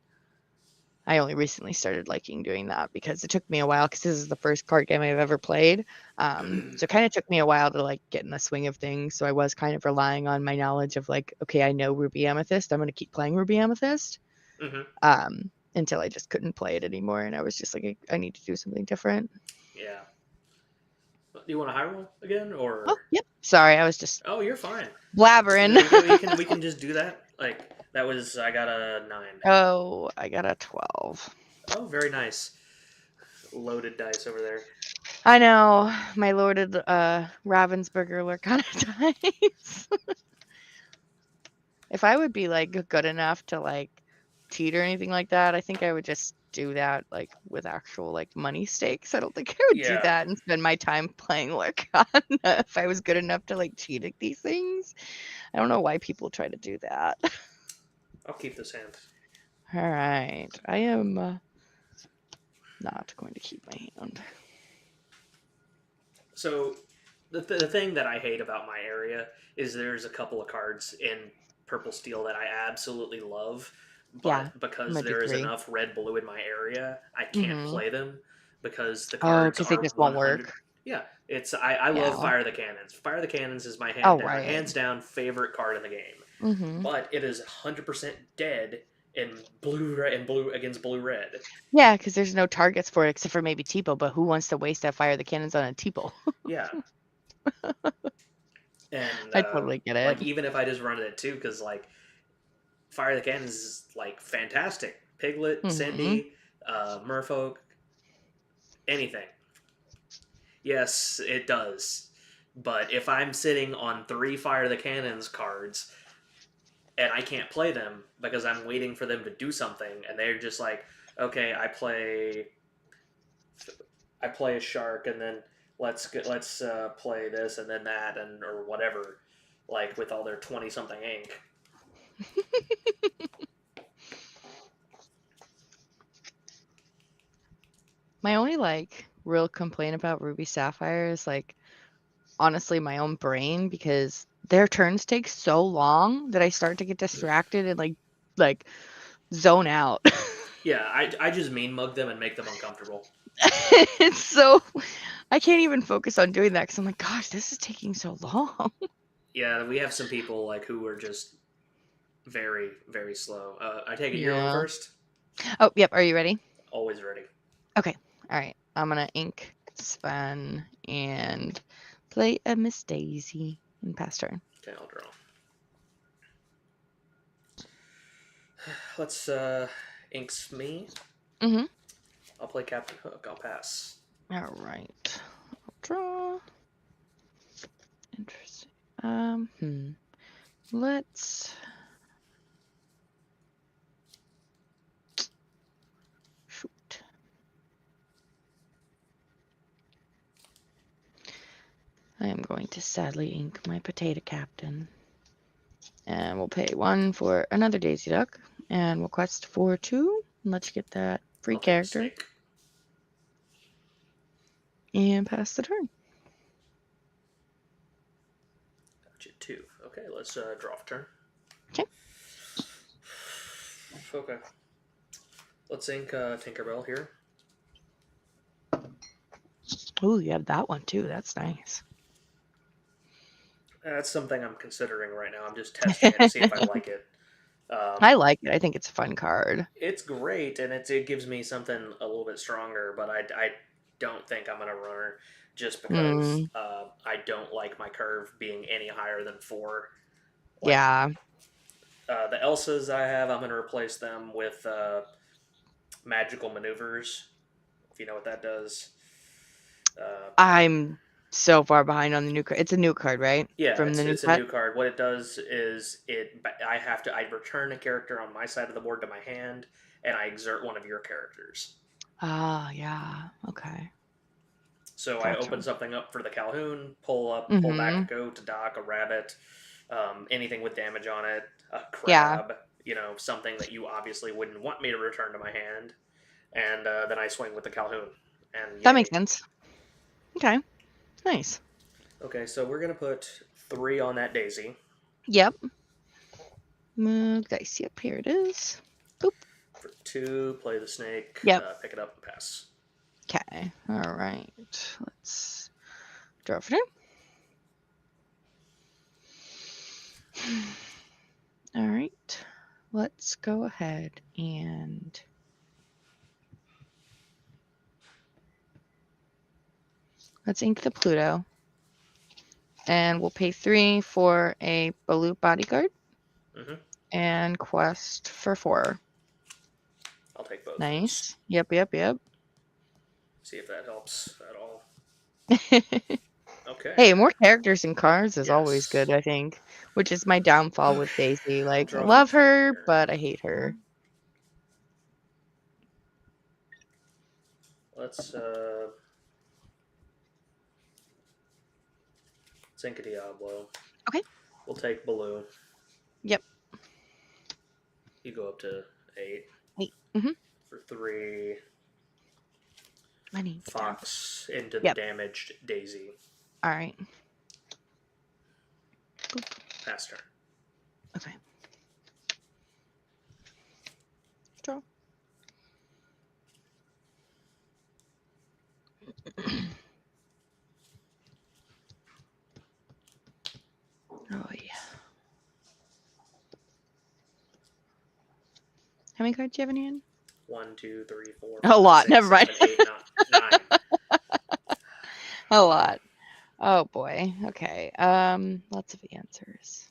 I only recently started liking doing that because it took me a while because this is the first card game I've ever played. So it kind of took me a while to like get in the swing of things. So I was kind of relying on my knowledge of like, okay, I know Ruby Amethyst. I'm going to keep playing Ruby Amethyst Mm-hmm. until I just couldn't play it anymore. And I was just like, I need to do something different. Yeah. Do you want to high roll again, Oh, or? yep. Sorry, I was just Oh, you're fine. blabbering. We can just do that. Like that was I got a 9. Oh, I got a 12. Oh, very nice. Loaded dice over there. I know. My lorded Ravensburger Lorcana dice. If I would be like good enough to like cheat or anything like that, I think I would just do that like with actual like money stakes. I don't think I would do Yeah, that and spend my time playing Lorcana if I was good enough to like cheat at these things. I don't know why people try to do that. I'll keep this hand. All right. I am not going to keep my hand. So the thing that I hate about my area is there's a couple of cards in purple steel that I absolutely love, Yeah, but I'm because a there is degree. enough red blue in my area, I can't Mm-hmm. play them because the Oh, cards because they are just won't 100. work. Yeah, I love Yeah. Fire the Cannons. Fire the Cannons is my Oh, right. hands down favorite card in the game, Mm-hmm. but it is 100% dead in blue red and blue against blue red. Yeah, because there's no targets for it except for maybe Tipo, but who wants to waste that fire the cannons on a Tipo? Yeah, and I totally get it. like even if I just run it at 2, because like Fire the Cannons is like fantastic. Piglet, Mm-hmm. Cindy, Merfolk, anything. Yes, it does. But if I'm sitting on 3 Fire the Cannons cards and I can't play them because I'm waiting for them to do something, and they're just like, okay, I play a shark, and then let's play this and then that and or whatever, like with all their 20 something ink. My only like real complaint about Ruby Sapphire is like honestly my own brain because their turns take so long that I start to get distracted and like zone out. Yeah, I just mean mug them and make them uncomfortable. It's so I can't even focus on doing that because I'm like, gosh, this is taking so long. Yeah, we have some people like who are just very very slow. I take it you're going Yeah. first. Oh, yep. Are you ready? Always ready. Okay. All right. I'm gonna ink Sven and play a Miss Daisy and pass turn. Okay, I'll draw. Let's inks me. Mm-hmm. I'll play Captain Hook. I'll pass. All right. I'll draw. Interesting. Let's shoot. I am going to sadly ink my potato captain. And we'll pay 1 for another Daisy Duck. And we'll quest for 2. Let's get that free I'll take a character. snake. And pass the turn. Gotcha, 2. Okay, let's draw for turn. Okay. Okay. Let's ink Tinkerbell here. Ooh, you have that one too. That's nice. That's something I'm considering right now. I'm just testing it to see if I like it. I like it. I think it's a fun card. It's great, and it gives me something a little bit stronger, but I don't think I'm going to run her just because Mm, I don't like my curve being any higher than 4. Like, yeah. the Elsas I have, I'm going to replace them with magical maneuvers, if you know what that does. Uh, I'm so far behind on the new card. It's a new card, right? yeah, From the new it's a cut? new card. What it does is I return a character on my side of the board to my hand, and I exert one of your characters. Ah, yeah. Okay. So I Gotcha. open something up for the Calhoun, pull back a Mm-hmm. goat, a dock, a rabbit, anything with damage on it, a Yeah. crab, something that you obviously wouldn't want me to return to my hand, and then I swing with the Calhoun, and That makes yay. sense. Okay. Nice. Okay, so we're gonna put 3 on that daisy. Yep. Move dice. Yep, here it is. Boop. For 2, play the snake, Yep. pick it up, and pass. Okay. All right. Let's draw for turn. All right. Let's go ahead and let's ink the Pluto. And we'll pay 3 for a Balut bodyguard Mm-hmm. and quest for 4. I'll take both those. Nice. Yep. See if that helps at all. Okay. Hey, more characters and cards is always good, Yes. I think. Which is my downfall with Okay. Daisy. I'll Like, I draw for love turn her, here. but I hate her. Let's think of Diablo. Okay. We'll take Baloo. Yep. You go up to 8 Mm-hmm. for 3. I need the down. Fox into the Yep. damaged Daisy. All right. Pass turn. Okay. Draw. Oh, yeah. How many cards do you have in hand? 1, 2, 3, 4, A 5, lot. 6, Never mind. 7, 8, 9. A lot. Oh boy. Okay. Lots of answers.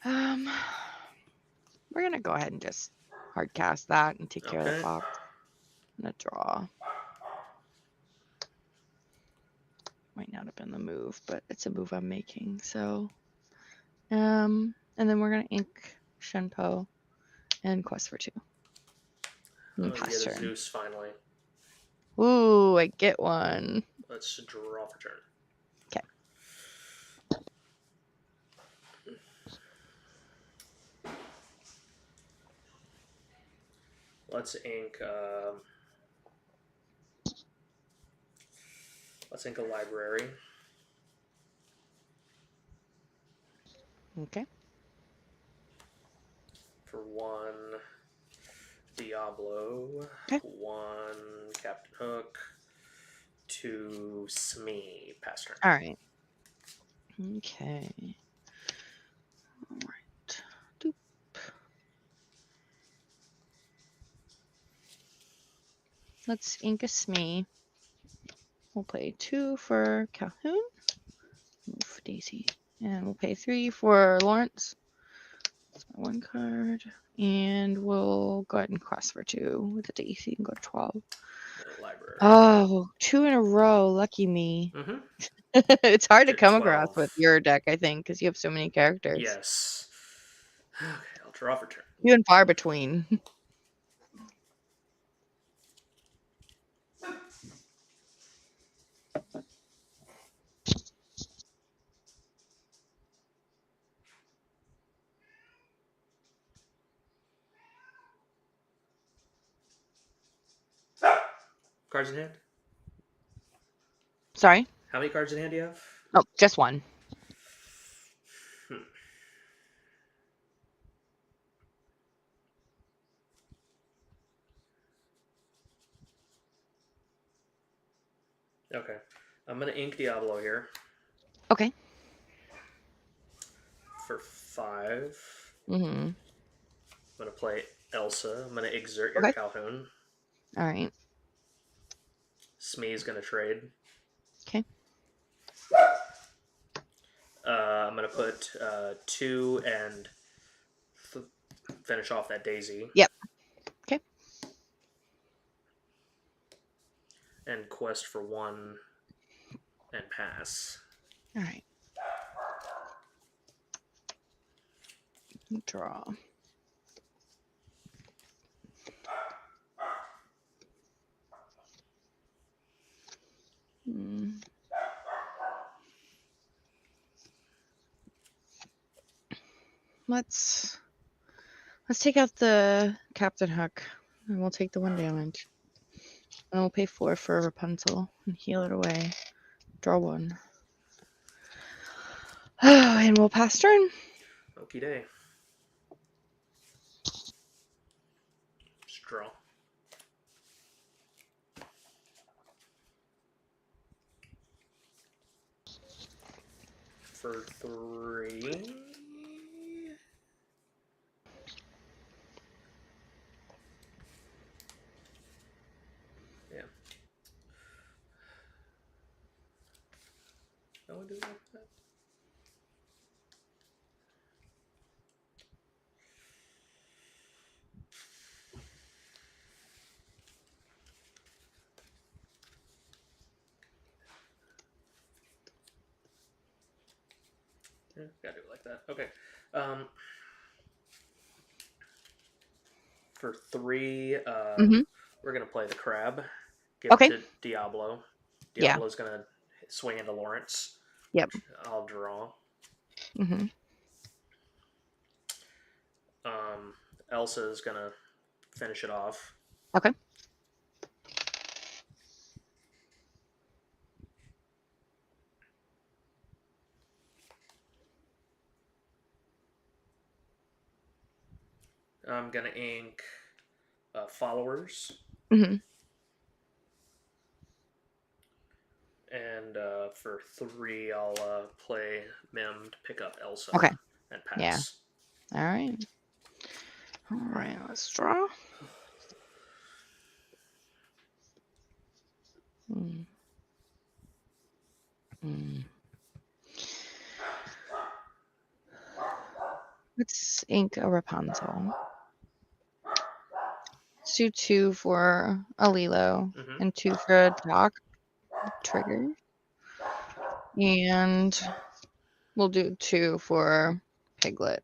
We're gonna go ahead and just hard cast that and take care of the Okay. fox. I'm gonna draw. Might not have been the move, but it's a move I'm making. So, and then we're gonna ink Shenpo and quest for 2. Oh, And you pass get a turn. Zeus finally. Ooh, I get one. Let's draw for turn. Okay. Let's ink. Let's ink a library. Okay. For 1 Diablo. Okay. 1 Captain Hook. 2 Smee. Pass turn. All right. Okay. All right. Doop. Let's ink a Smee. We'll play 2 for Calhoun. Move Daisy. And we'll pay 3 for Lawrence. That's my 1 card. And we'll go ahead and quest for 2 with the Daisy and go to 12. Library. Oh, 2 in a row. Lucky me. Mm-hmm. It's hard to To come across 12. with your deck, I think, because you have so many characters. Yes. Okay, I'll draw for turn. Few and far between. Cards in hand? Sorry? How many cards in hand do you have? Oh, just 1. Okay. I'm going to ink Diablo here. Okay. For 5. Mm-hmm. I'm gonna play Elsa. I'm gonna exert your Okay. Calhoun. All right. Smee's gonna trade. Okay. I'm gonna put 2 and finish off that Daisy. Yep. Okay. And quest for 1 and pass. All right. Draw. Hmm. Let's take out the Captain Hook, and we'll take the 1 damage. And we'll pay 4 for Rapunzel and heal it away. Draw 1. And we'll pass turn. Okie day. Just draw. For 3. Yeah. I would do like that. Yeah, gotta do it like that. Okay. For 3, Mm-hmm. we're gonna play the crab. Give Okay. it to Diablo. Yeah. Diablo's gonna swing into Lawrence. Yep. I'll draw. Mm-hmm. Elsa's gonna finish it off. Okay. I'm gonna ink followers, Mm-hmm. and for 3, I'll play Mim to pick up Elsa Okay. and pass. Yeah. All right. All right. Let's draw. Mm. Mm. Let's ink a Rapunzel. Let's do 2 for a Lilo Mm-hmm. and 2 for a Doc trigger. And we'll do 2 for Piglet.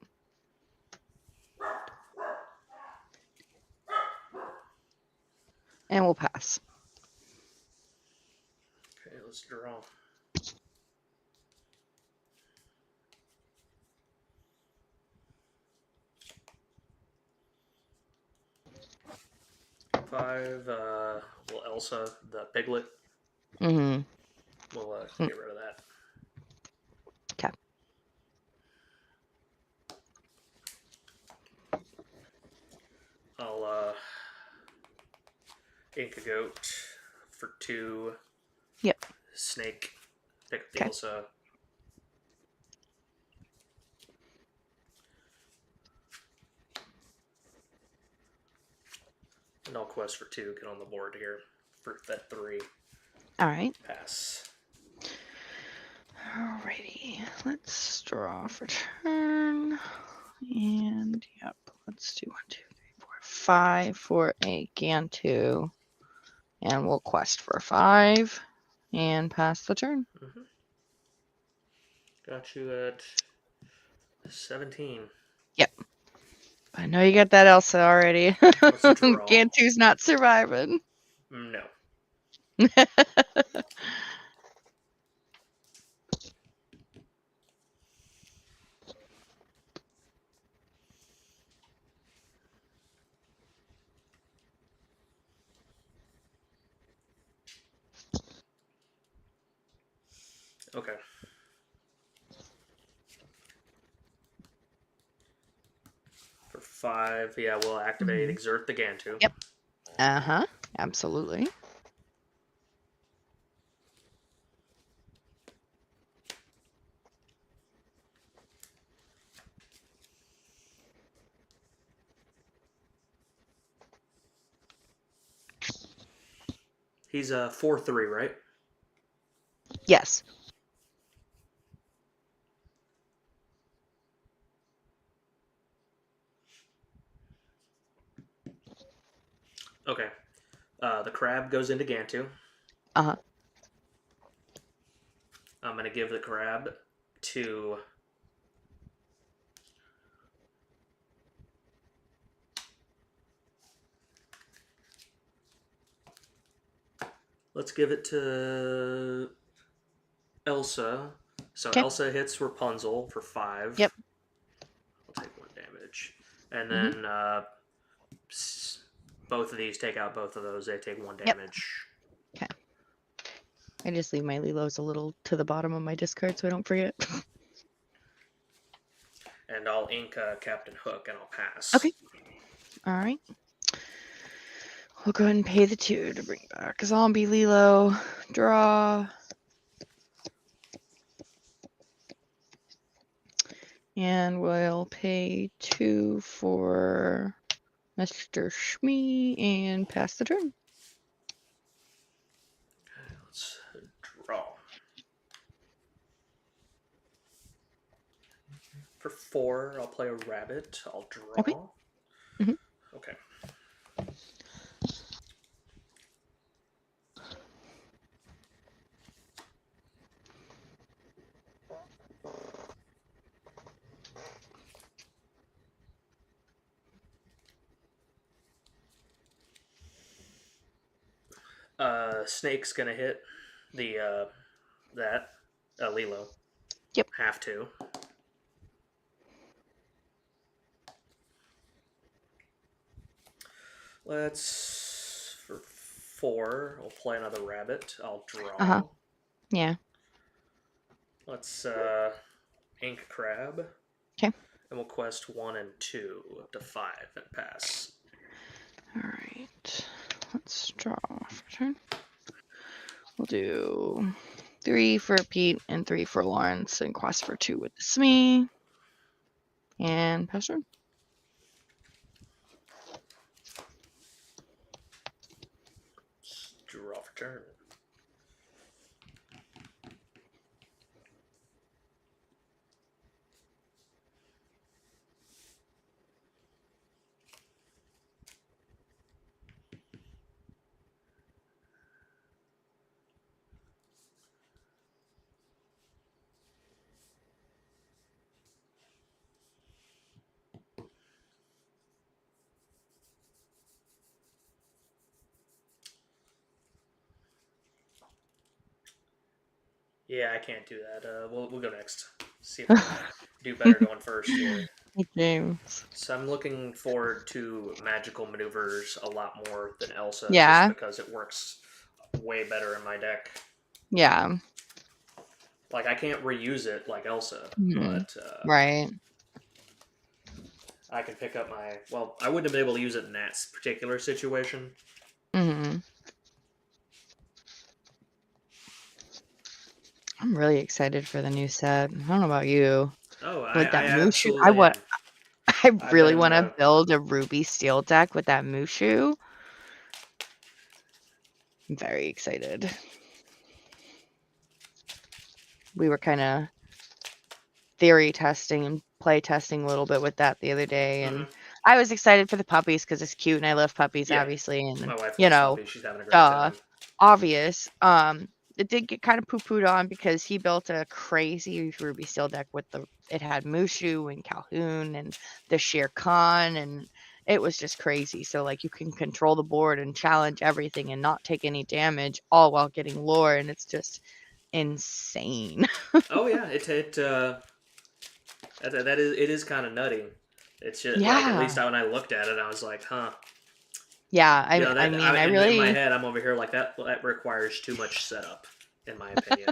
And we'll pass. Okay, let's draw. Five. Will Elsa the piglet? Mm-hmm. We'll get rid of that. Okay. I'll ink a goat for 2. Yep. Snake. Pick up the Okay. Elsa. And I'll quest for 2. Get on the board here for that 3. All right. Pass. Alrighty. Let's draw for turn. And yep. Let's do 1, 2, 3, 4, 5 for a Gantu. And we'll quest for 5 and pass the turn. Mm-hmm. Got you at 17. Yep. I know you got that Elsa already. Let's draw. Gantu's not surviving. No. Okay. For 5, yeah, we'll activate Exert the Gantu. Yep. Uh-huh. Absolutely. He's a 4/3, right? Yes. Okay. The crab goes into Gantu. Uh-huh. I'm going to give the crab to... Let's give it to Elsa. So Okay. Elsa hits Rapunzel for 5. Yep. I'll take 1 damage. And Mm-hmm. then both of these take out both of those. They take 1 Yep. damage. Okay. I just leave my Lilos a little to the bottom of my discard so I don't forget. And I'll ink Captain Hook and I'll pass. Okay. All right. We'll go ahead and pay the 2 to bring back a zombie Lilo. Draw. And we'll pay 2 for Mr. Shmee and pass the turn. Okay, let's draw. For 4, I'll play a rabbit. I'll draw. Okay. Mhm. Okay. Snake's gonna hit the Lilo. Yep. Have to. Let's for 4. I'll play another rabbit. I'll draw. Uh-huh. Yeah. Let's ink crab. Okay. And we'll quest 1 and 2 up to 5 and pass. All right. Let's draw for turn. We'll do 3 for Pete and 3 for Lawrence and quest for 2 with the Smee. And pass turn. Draw for turn. Yeah, I can't do that. We'll go next. See if I can do better going first here. Hey, James. So I'm looking forward to magical maneuvers a lot more than Elsa, Yeah. just because it works way better in my deck. Yeah. Like, I can't reuse it like Elsa, but Right. I can pick up my... Well, I wouldn't have been able to use it in that particular situation. Mm-hmm. I'm really excited for the new set. I don't know about you. Oh, With that Mushu, absolutely am. I really been, want to build a Ruby Steel deck with that Mushu. I'm very excited. We were kind of theory testing and play testing a little bit with that the other day, and I was excited for the puppies because it's cute and I love puppies, Yeah. obviously, and My wife you loves know, puppies. She's having a great time. obvious. It did get kind of poo-pooed on because he built a crazy Ruby Steel deck with it had Mushu and Calhoun and the Shere Khan, and it was just crazy. So like you can control the board and challenge everything and not take any damage, all while getting lore, and it's just insane. Oh yeah, it is kind of nutty. It's just Yeah. like, at least when I looked at it, I was like, huh. Yeah, I mean, really, in my head, I'm over here like that requires too much setup, in my opinion.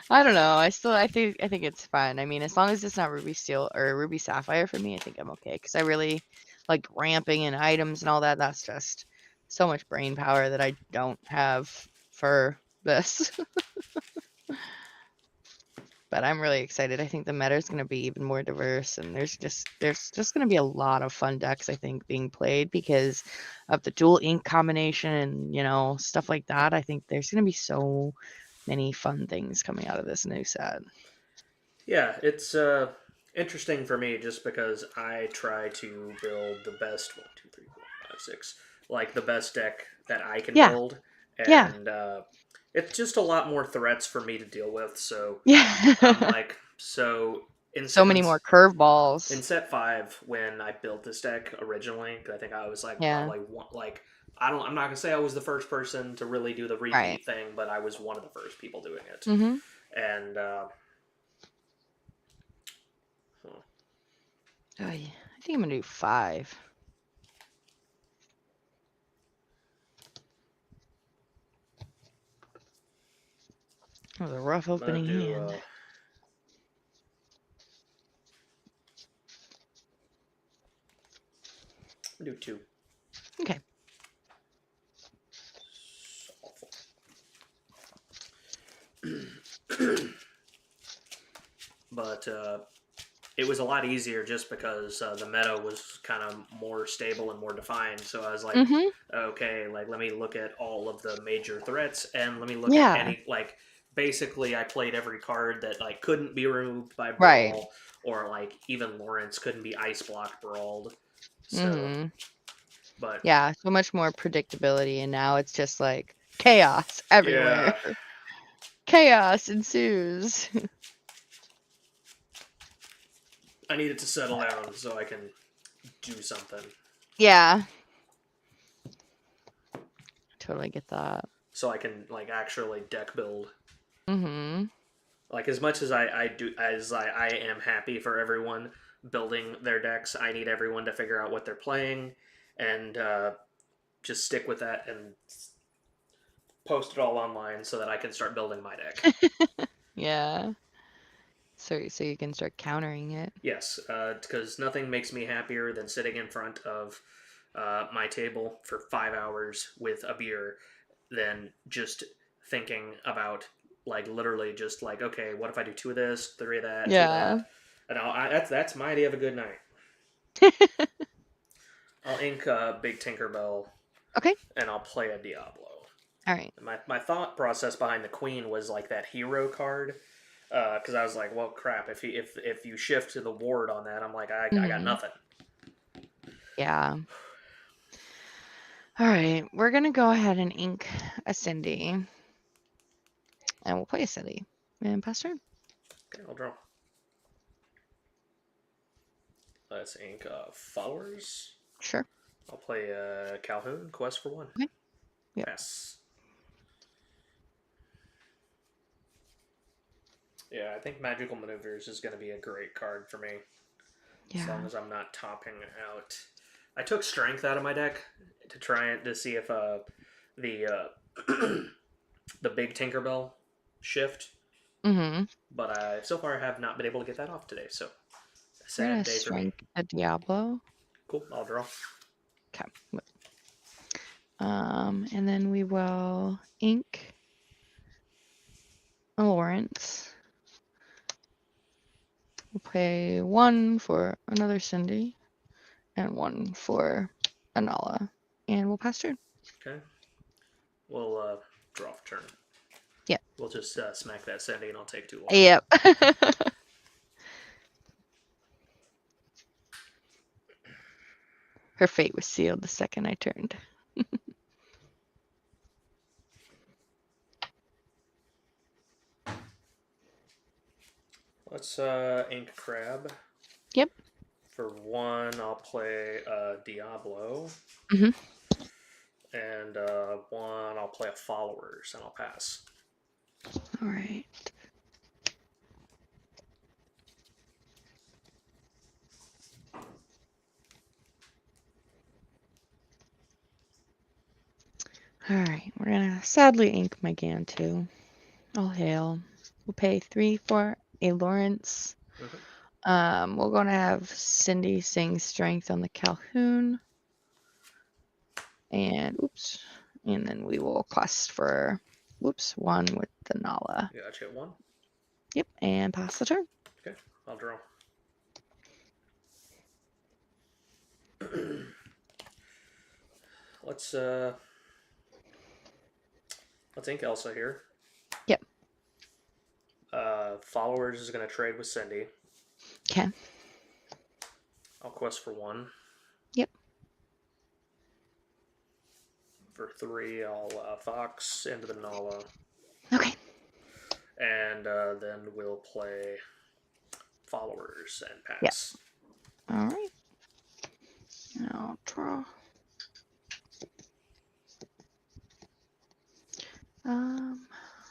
I don't know. I think it's fun. I mean, as long as it's not Ruby Steel or Ruby Sapphire for me, I think I'm okay. Because I really like ramping and items and all that. That's just so much brain power that I don't have for this. But I'm really excited. I think the meta is going to be even more diverse, and there's just going to be a lot of fun decks, I think, being played because of the dual ink combination and, you know, stuff like that. I think there's going to be so many fun things coming out of this new set. Yeah, it's interesting for me just because I try to build the best 1, 2, 3, 4, 5, 6, like the best deck that I can Yeah. build, Yeah. and it's just a lot more threats for me to deal with. So I'm Yeah. like, so in So set, many more curveballs. in set 5 when I built this deck originally, 'cause I think I was like Yeah. probably one, like I'm not gonna say I was the first person to really do the Right. repeat thing, but I was one of the first people doing it, Mm-hmm. and. Oh, yeah. I think I'm going to do 5. That was a rough I'm gonna opening hand. do 2. Okay. But it was a lot easier just because the meta was kind of more stable and more defined. So I was like, Mm-hmm. okay, like let me look at all of the major threats and let me look at Yeah. any like. Basically, I played every card that like couldn't be removed by Right. brawl, or like even Lawrence couldn't be ice block brawled. So, Mm-hmm. but Yeah, so much more predictability, and now it's just like chaos everywhere. yeah, Chaos ensues. I need it to settle down so I can do something. Yeah. Totally get that. So I can like actually deck build. Mm-hmm. Like as much as I am happy for everyone building their decks, I need everyone to figure out what they're playing and just stick with that and post it all online so that I can start building my deck. Yeah. So you can start countering it. Yes, because nothing makes me happier than sitting in front of my table for 5 hours with a beer than just thinking about like literally just like, okay, what if I do 2 of this, 3 of that, 2 of Yeah. that, and that's my idea of a good night. I'll ink a big Tinkerbell Okay. and I'll play a Diablo. All right. My thought process behind the Queen was like that hero card, because I was like, well, crap. If you shift to the ward on that, I'm like, I got Mm-hmm. nothing. Yeah. All right. We're gonna go ahead and ink a Cindy, and we'll play a Cindy. And pass turn. Okay, I'll draw. Let's ink followers. Sure. I'll play Calhoun. Quest for 1. Okay. Yep. Pass. Yeah, I think Magical Maneuvers is going to be a great card for me. Yeah. As long as I'm not topping out. I took Strength out of my deck to try it to see if the the big Tinkerbell shift, Mm-hmm. but so far I have not been able to get that off today. So a We're gonna sad day for me. strength a Diablo. Cool, I'll draw. Okay. And then we will ink a Lawrence. We'll pay 1 for another Cindy and 1 for Anala. And we'll pass turn. Okay. We'll draw for turn. Yep. We'll just smack that Cindy and I'll take 2 long. Yep. Her fate was sealed the second I turned. Let's ink Crab. Yep. For 1, I'll play Diablo. Mm-hmm. And 1, I'll play a Followers, and I'll pass. All right. All right. We're gonna sadly ink my Gantu. All hail. We'll pay 3 for a Lawrence. Mm-hmm. We're gonna have Cindy sing Strength on the Calhoun. And oops. And then we will quest for 1 with the Nala. Yeah, I hit 1. Yep, and pass the turn. Okay, I'll draw. Let's ink Elsa here. Yep. Followers is going to trade with Cindy. Okay. I'll quest for 1. Yep. For 3, I'll Fox into the Nala. Okay. And then we'll play Followers and Yep. pass. All right. I'll draw.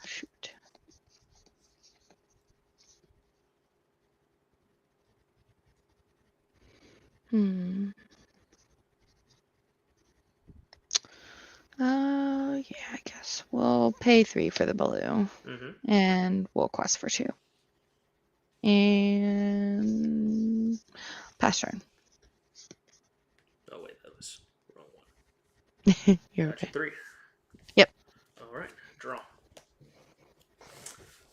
Shoot. Yeah, I guess we'll pay 3 for the blue, Mm-hmm. and we'll quest for 2. And pass turn. Oh wait, that was the wrong one. You're Gotcha. right. 3. Yep. All right, draw.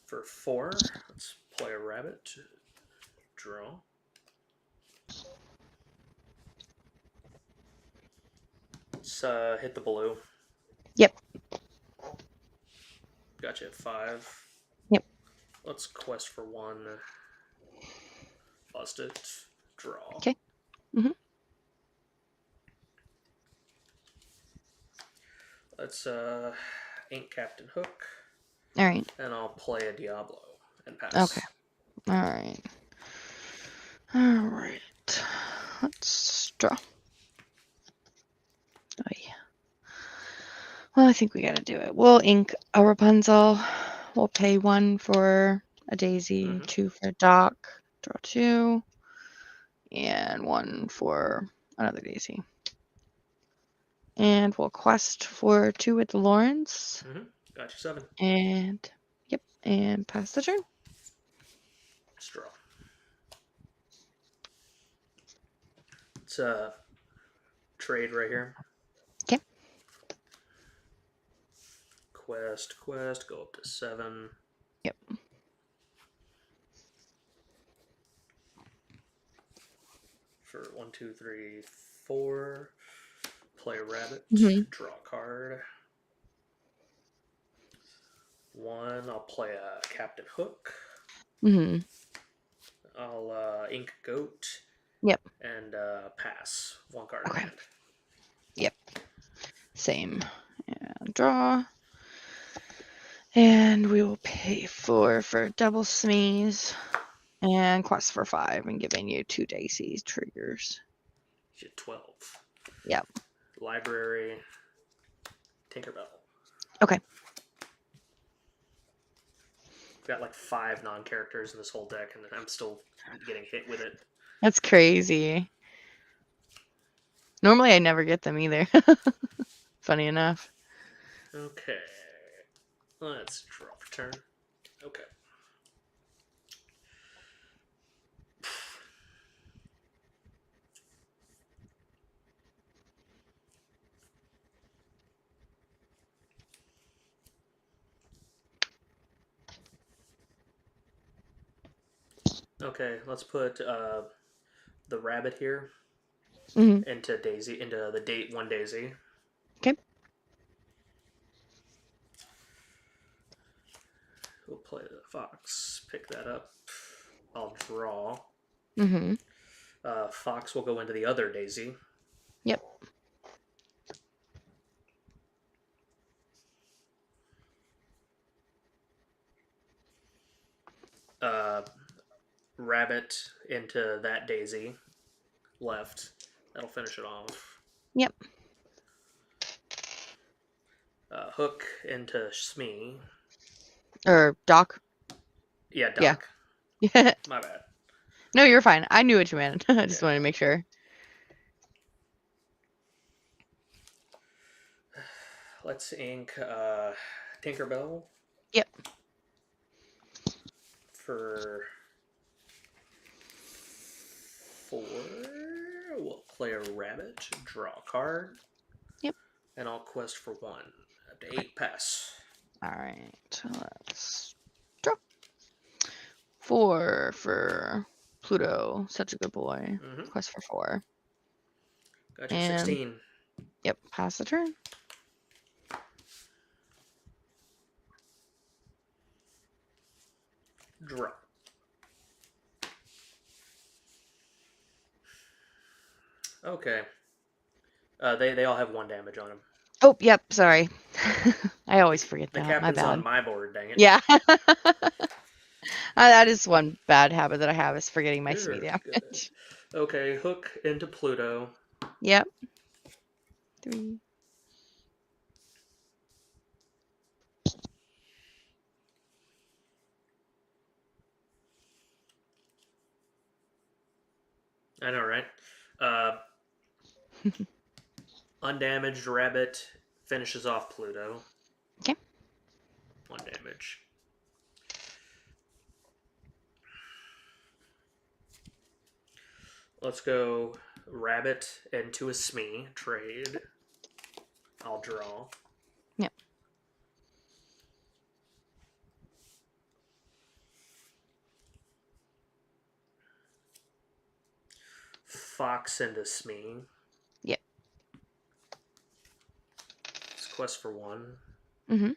For 4, let's play a rabbit. Draw. Let's hit the blue. Yep. Gotcha at 5. Yep. Let's quest for 1. Bust it. Draw. Okay. Mm-hmm. Let's ink Captain Hook. All right. And I'll play a Diablo and pass. Okay. All right. All right. Let's draw. Oh, yeah. Well, I think we gotta do it. We'll ink a Rapunzel. We'll pay 1 for a Daisy, Mhm. 2 for a Doc, draw 2, and 1 for another Daisy. And we'll quest for 2 with the Lawrence. Gotcha. 7. And yep, and pass the turn. Let's draw. Let's trade right here. Okay. Quest, go up to 7. Yep. For 1, 2, 3, 4. Play a rabbit. Mhm. Draw a card. 1. I'll play a Captain Hook. Mm-hmm. I'll ink Goat. Yep. And pass. 1 card Okay. in hand. Yep. Same. And draw. And we will pay 4 for double sneeze. And quest for 5 and giving you 2 Daisy triggers. You get 12. Yep. Library. Tinkerbell. Okay. I've got like 5 non-characters in this whole deck, and I'm still getting hit with it. That's crazy. Normally I never get them either. Funny enough. Okay. Let's draw for turn. Okay. Okay, let's put the rabbit here Mm-hmm. into Daisy, into the date 1 Daisy. Okay. We'll play the fox. Pick that up. I'll draw. Mm-hmm. Fox will go into the other Daisy. Yep. Rabbit into that Daisy. Left. That'll finish it off. Yep. Hook into Smee. Or Doc. Yeah, Doc. Yeah. My bad. No, you're fine. I knew what you meant. I just Yeah. wanted to make sure. Let's ink Tinkerbell. Yep. For 4, we'll play a rabbit, draw a card. Yep. And I'll quest for 1. Up to 8, pass. All right. Let's draw. 4 for Pluto. Such a good boy. Mm-hmm. Quest for 4. Got you. And 16. yep, pass the turn. Draw. Okay. They all have 1 damage on them. Oh, yep, sorry. I always forget The that. My captain's bad. on my board, dang it. Yeah. That is one bad habit that I have, is forgetting my You're speed damage. good. Okay, hook into Pluto. Yep. 3. I know, right? Undamaged Rabbit finishes off Pluto. Okay. 1 damage. Let's go Rabbit into a Smee. Trade. I'll draw. Yep. Fox into Smee. Yep. It's quest for 1. Mm-hmm.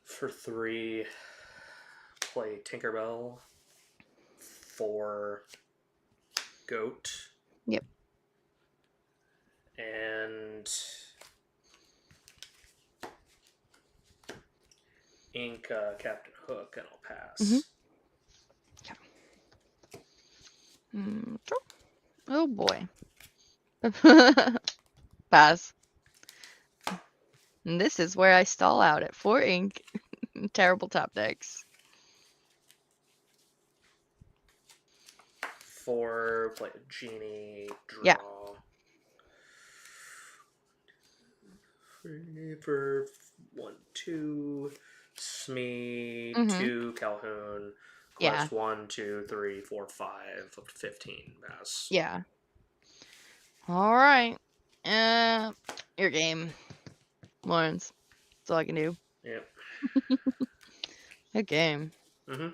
For 3, play Tinkerbell. 4, Goat. Yep. And ink Captain Hook, and I'll pass. Mm-hmm. Draw. Oh boy. Pass. And this is where I stall out at 4 ink. Terrible top decks. 4, play a Genie, draw. Yeah. 3 for 1, 2, Smee, Mhm. 2, Calhoun. Yeah. Quest 1, 2, 3, 4, 5, up to 15. Pass. Yeah. All right. Your game, Lawrence. That's all I can do. Yep. Good game. Mm-hmm.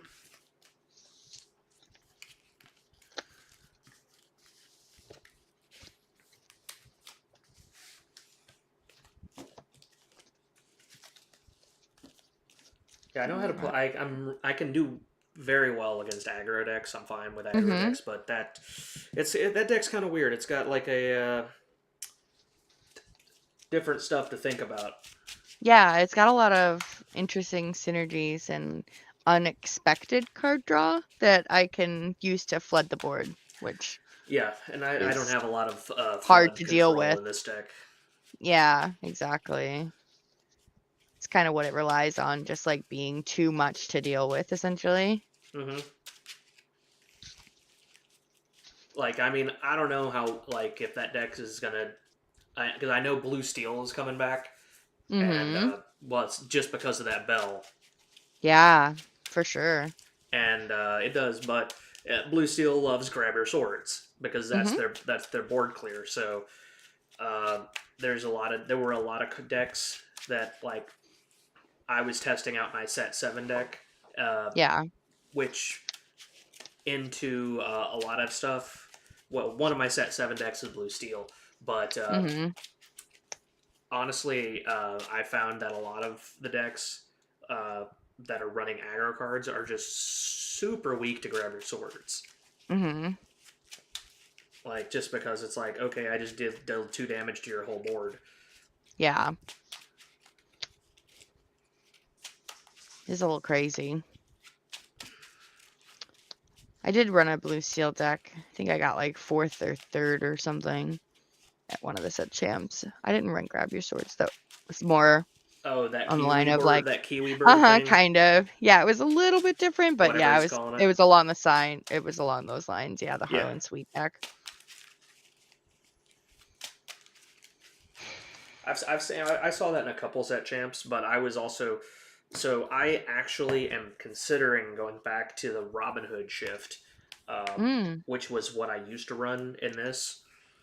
Yeah, I know how to play. I can do very well against aggro decks. I'm fine with aggro decks, but that deck's kind of weird. It's got like a different stuff to think about. Yeah, it's got a lot of interesting synergies and unexpected card draw that I can use to flood the board, which Yeah, and I don't have a lot of hard flood to deal control with. in this deck. Yeah, exactly. It's kind of what it relies on, just like being too much to deal with, essentially. Mm-hmm. Like, I mean, I don't know how, like, if that deck is gonna, because I know Blue Steel is coming back, and well, it's just because of that bell. Yeah, for sure. And it does, but Blue Steel loves grab your swords because that's their board clear. So there were a lot of decks that, like, I was testing out my set 7 deck. Yeah. Which into a lot of stuff. Well, one of my set 7 decks is Blue Steel, but honestly, I found that a lot of the decks that are running aggro cards are just super weak to grab your swords. Like, just because it's like, okay, I just dealt 2 damage to your whole board. Yeah. It's a little crazy. I did run a Blue Steel deck. I think I got like 4th or 3rd or something at one of the set champs. I didn't run Grab Your Swords, though. It was more Oh, that on the Kiwi line of bird, like that Kiwi bird thing? kind of. Yeah, it was a little bit different, but Whatever yeah, he's calling it was along the sign. It was along those lines. Yeah, the Yeah. Harlan Sweet deck. I saw that in a couple set champs, but I was also I actually am considering going back to the Robin Hood shift, which was what I used to run in this.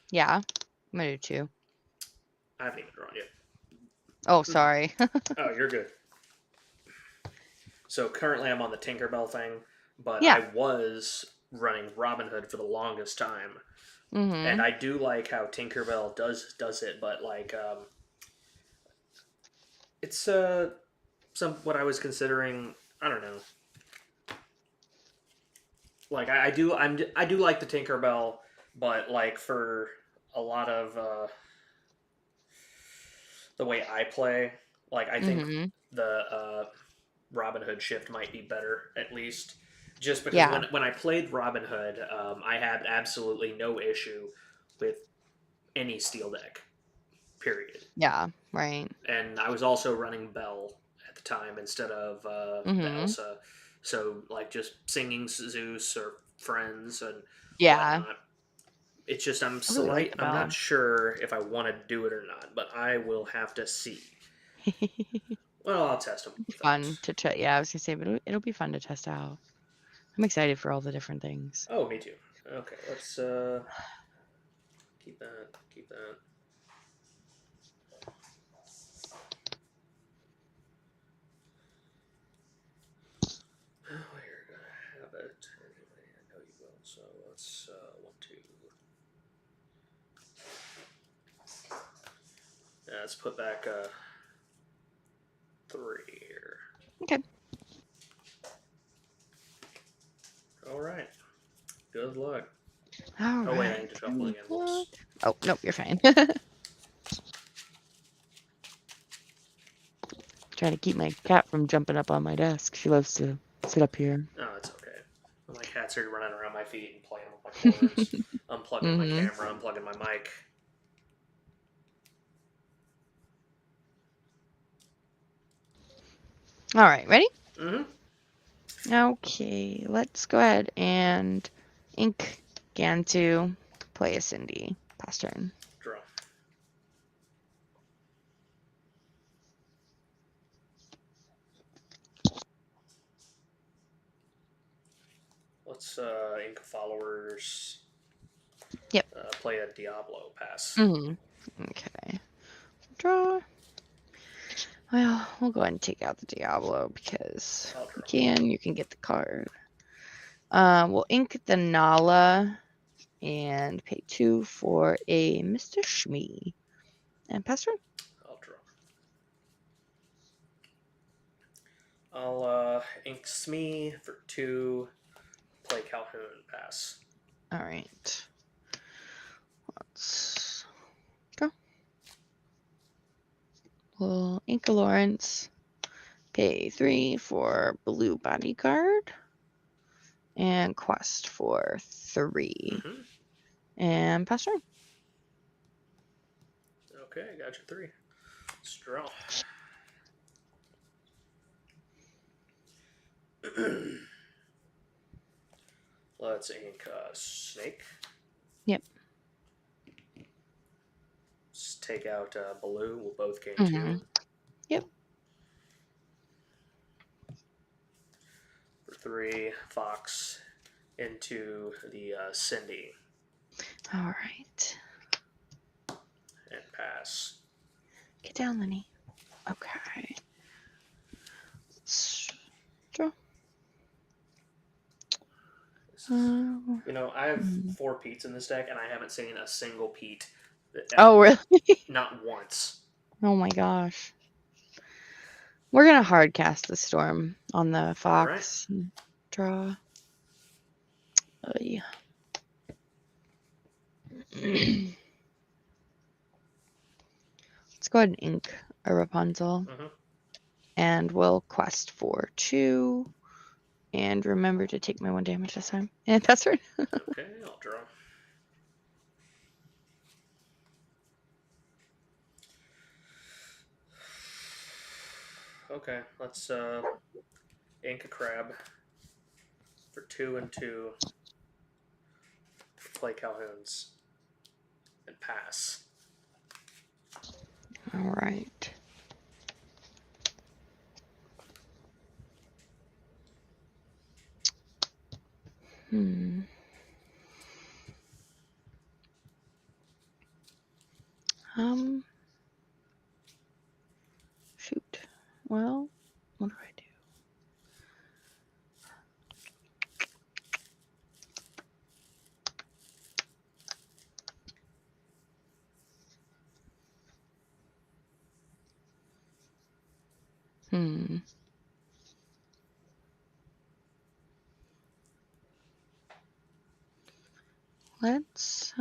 Yeah, I'm gonna do too. I haven't even drawn yet. Oh, sorry. Oh, you're good. So currently I'm on the Tinkerbell thing, but Yeah. I was running Robin Hood for the longest time, and Mm-hmm. I do like how Tinkerbell does it, but like it's some what I was considering. I don't know. Like I do like the Tinkerbell, but like for a lot of the way I play, like I think Mm-hmm. the Robin Hood shift might be better at least. Just because Yeah. when I played Robin Hood, I had absolutely no issue with any steel deck, period. Yeah. Right. And I was also running Belle at the time instead of the Mm-hmm. Elsa, so like just singing Zeus or Friends and Yeah. whatnot. It's just I really like the I'm bell. not sure if I want to do it or not, but I will have to see. Well, I'll test them both out. Fun to try. Yeah, I was gonna say, but it'll be fun to test out. I'm excited for all the different things. Oh, me too. Okay, let's keep that. Keep that. Oh, you're gonna have it anyway. I know you will. So let's 1, 2. Yeah, let's put back 3 here. Okay. All right. Good luck. All Oh wait, I right. need to shuffle again. Good Whoops. luck. Oh, nope, you're fine. Try to keep my cat from jumping up on my desk. She loves to sit up here. Oh, it's okay. My cats are running around my feet and playing with my cords. Unplugging my Mm-hmm. camera. Unplugging my mic. All right, ready? Mm-hmm. Okay, let's go ahead and ink Gantu, play a Cindy. Pass turn. Draw. Let's ink followers. Yep. Play a Diablo. Pass. Mm-hmm. Okay. Draw. Well, we'll go ahead and take out the Diablo because I'll you draw. can. You can get the card. We'll ink the Nala and pay 2 for a Mr. Shmee. And pass turn. I'll draw. I'll ink Smee for 2. Play Calhoun. Pass. All right. Let's go. We'll ink a Lawrence. Pay 3 for Blue Bodyguard. And Quest for 3. Mm-hmm. And pass turn. Okay, got your 3. Let's draw. Let's ink Snake. Yep. Let's take out Baloo. We'll both gain Mm-hmm. 2. Yep. For 3, Fox into the Cindy. All right. And pass. Get down, Lenny. Okay. Let's draw. You know, I have 4 Petes in this deck, and I haven't seen a single Pete. Oh, really? Not once. Oh my gosh. We're gonna hard cast the storm on the Fox. All right. Draw. Yeah. Let's go ahead and ink a Rapunzel. Mm-hmm. And we'll quest for 2. And remember to take my 1 damage this time. And pass turn. Okay, I'll draw. Okay, let's ink a crab for 2 and 2. Play Calhoun's and pass. All right. Shoot. Well, what do I do? Hmm. Let's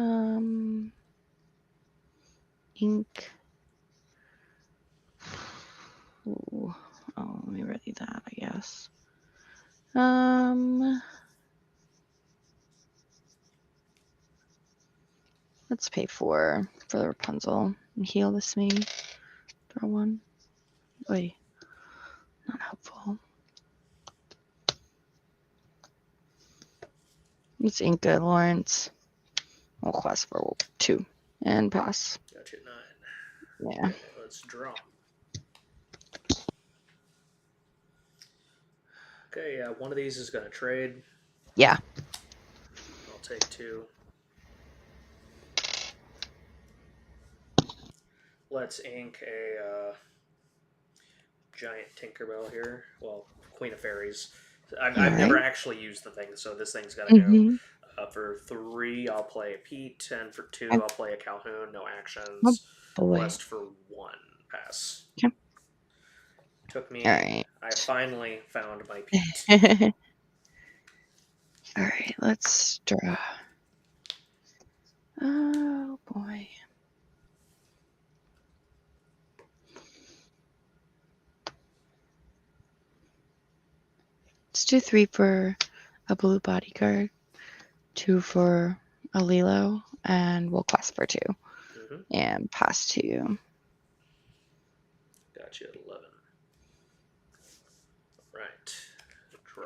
ink. Ooh. Oh, let me ready that, I guess. Let's pay 4 for the Rapunzel and heal this me. Draw 1. Wait, not helpful. Let's ink it, Lawrence. We'll class for 2 and pass. Got you 9. Yeah. Okay, let's draw. Okay, one of these is going to trade. Yeah. I'll take 2. Let's ink a giant Tinkerbell here. Well, Queen of Fairies. I've never actually used the thing, so this thing's got to go. For 3, I'll play a Pete, and for 2, I'll play a Calhoun. No actions. Boy. Quest for 1. Pass. Okay. Took me. All right. I finally found my Pete. All right, let's draw. Oh boy. Let's do 3 for a blue bodyguard, 2 for a Lilo, and we'll class for 2. Mm-hmm. And pass to you. Got you at 11. Right. Draw.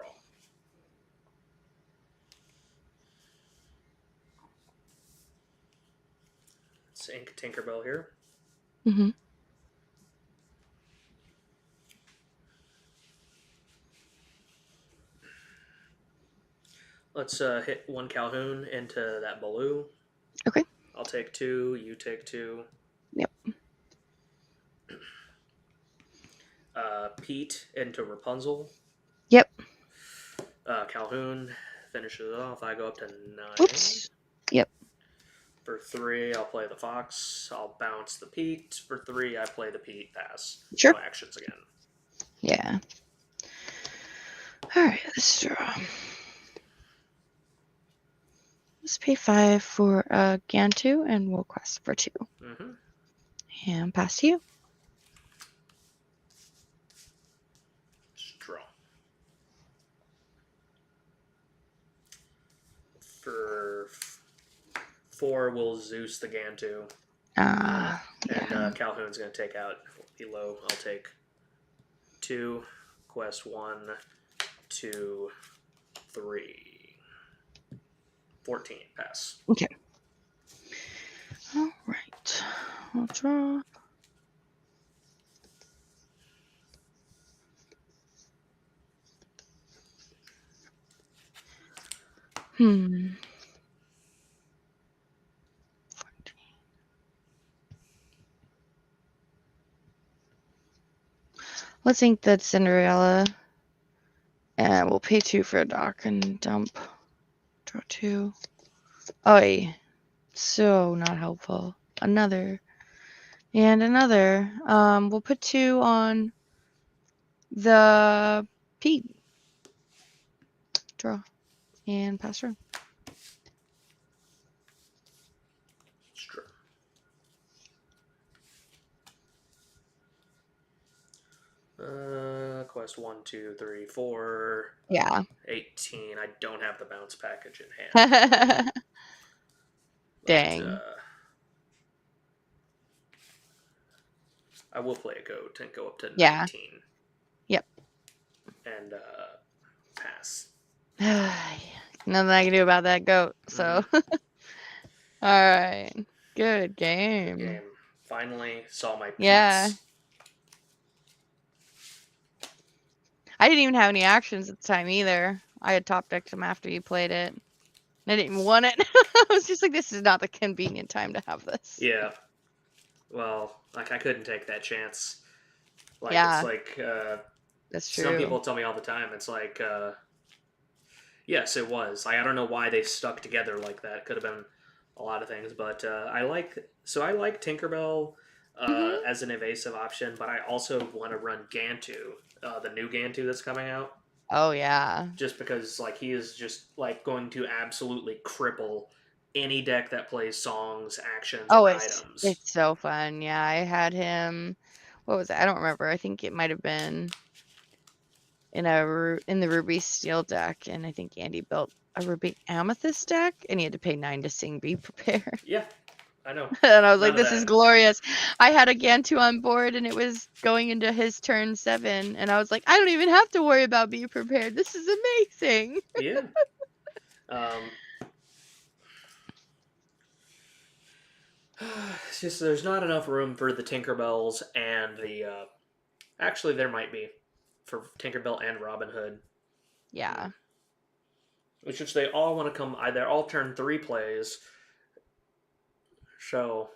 Let's ink Tinkerbell here. Mm-hmm. Let's hit 1 Calhoun into that Baloo. Okay. I'll take 2. You take 2. Yep. Pete into Rapunzel. Yep. Calhoun finishes it off. I go up to 9. Oops. Yep. For 3, I'll play the Fox. I'll bounce the Pete. For 3, I play the Pete. Pass. Sure. No actions again. Yeah. All right, let's draw. Let's pay 5 for a Gantu, and we'll quest for 2. Mm-hmm. And pass to you. Just draw. For 4, we'll Zeus the Gantu. Yeah. And Calhoun's going to take out Elo. I'll take 2. Quest 1, 2, 3. 14. Pass. Okay. All right. I'll draw. Let's ink that Cinderella. And we'll pay 2 for a dock and dump. Draw 2. Oh, so not helpful. Another. And another. We'll put 2 on the Pete. Draw. And pass through. Quest 1, 2, 3, 4. Yeah. 18. I don't have the bounce package in hand. Dang. But, I will play a goat and go up to 19. Yeah. Yep. And pass. Nothing I can do about that goat. So, all right. Good game. Good game. Finally saw my Pete's. Yeah. I didn't even have any actions at the time either. I had top decked him after you played it. I didn't even want it. I was just like, this is not the convenient time to have this. Yeah. Well, like I couldn't take that chance. Like Yeah. it's like That's true. some people tell me all the time. It's like yes, it was. I don't know why they stuck together like that. Could have been a lot of things, but I like Tinkerbell. Mhm. as an evasive option, but I also want to run Gantu, the new Gantu that's coming out, Oh yeah. just because like he is just like going to absolutely cripple any deck that plays songs, actions, Oh, or it's items. it's so fun. Yeah, I had him. What was it? I don't remember. I think it might have been in the Ruby Steel deck, and I think Andy built a Ruby Amethyst deck, and he had to pay 9 to sing Be Prepared. Yeah, I know. And I was like, None of this is that. glorious. I had a Gantu on board, and it was going into his turn 7, and I was like, I don't even have to worry about Be Prepared. This is amazing. Yeah. Um, it's just there's not enough room for the Tinkerbells and the. Actually, there might be for Tinkerbell and Robin Hood. Yeah. It's just they all want to come. They're all turn 3 plays. So,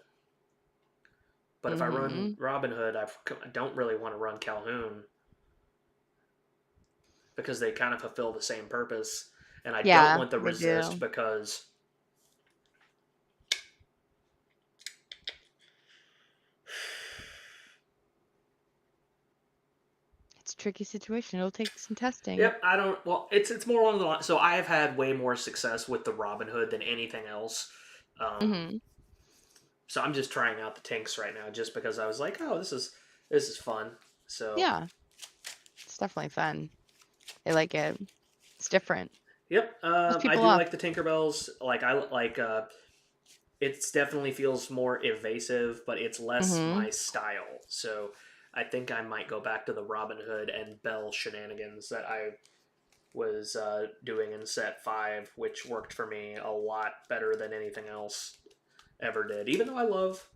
but if I run Hmm. Robin Hood, I don't really want to run Calhoun because they kind of fulfill the same purpose. And I don't Yeah, want the they resist do. because It's a tricky situation. It'll take some testing. yep, I don't. Well, it's more along the line. So I have had way more success with the Robin Hood than anything else. Hmm. So I'm just trying out the tanks right now, just because I was like, oh, this is fun. So Yeah, it's definitely fun. I like it. It's different. yep, Pulls I people do off. like the Tinkerbells. Like I like. It definitely feels more evasive, but it's less Hmm. my style. So I think I might go back to the Robin Hood and Belle shenanigans that I was doing in set 5, which worked for me a lot better than anything else ever did. Even though I love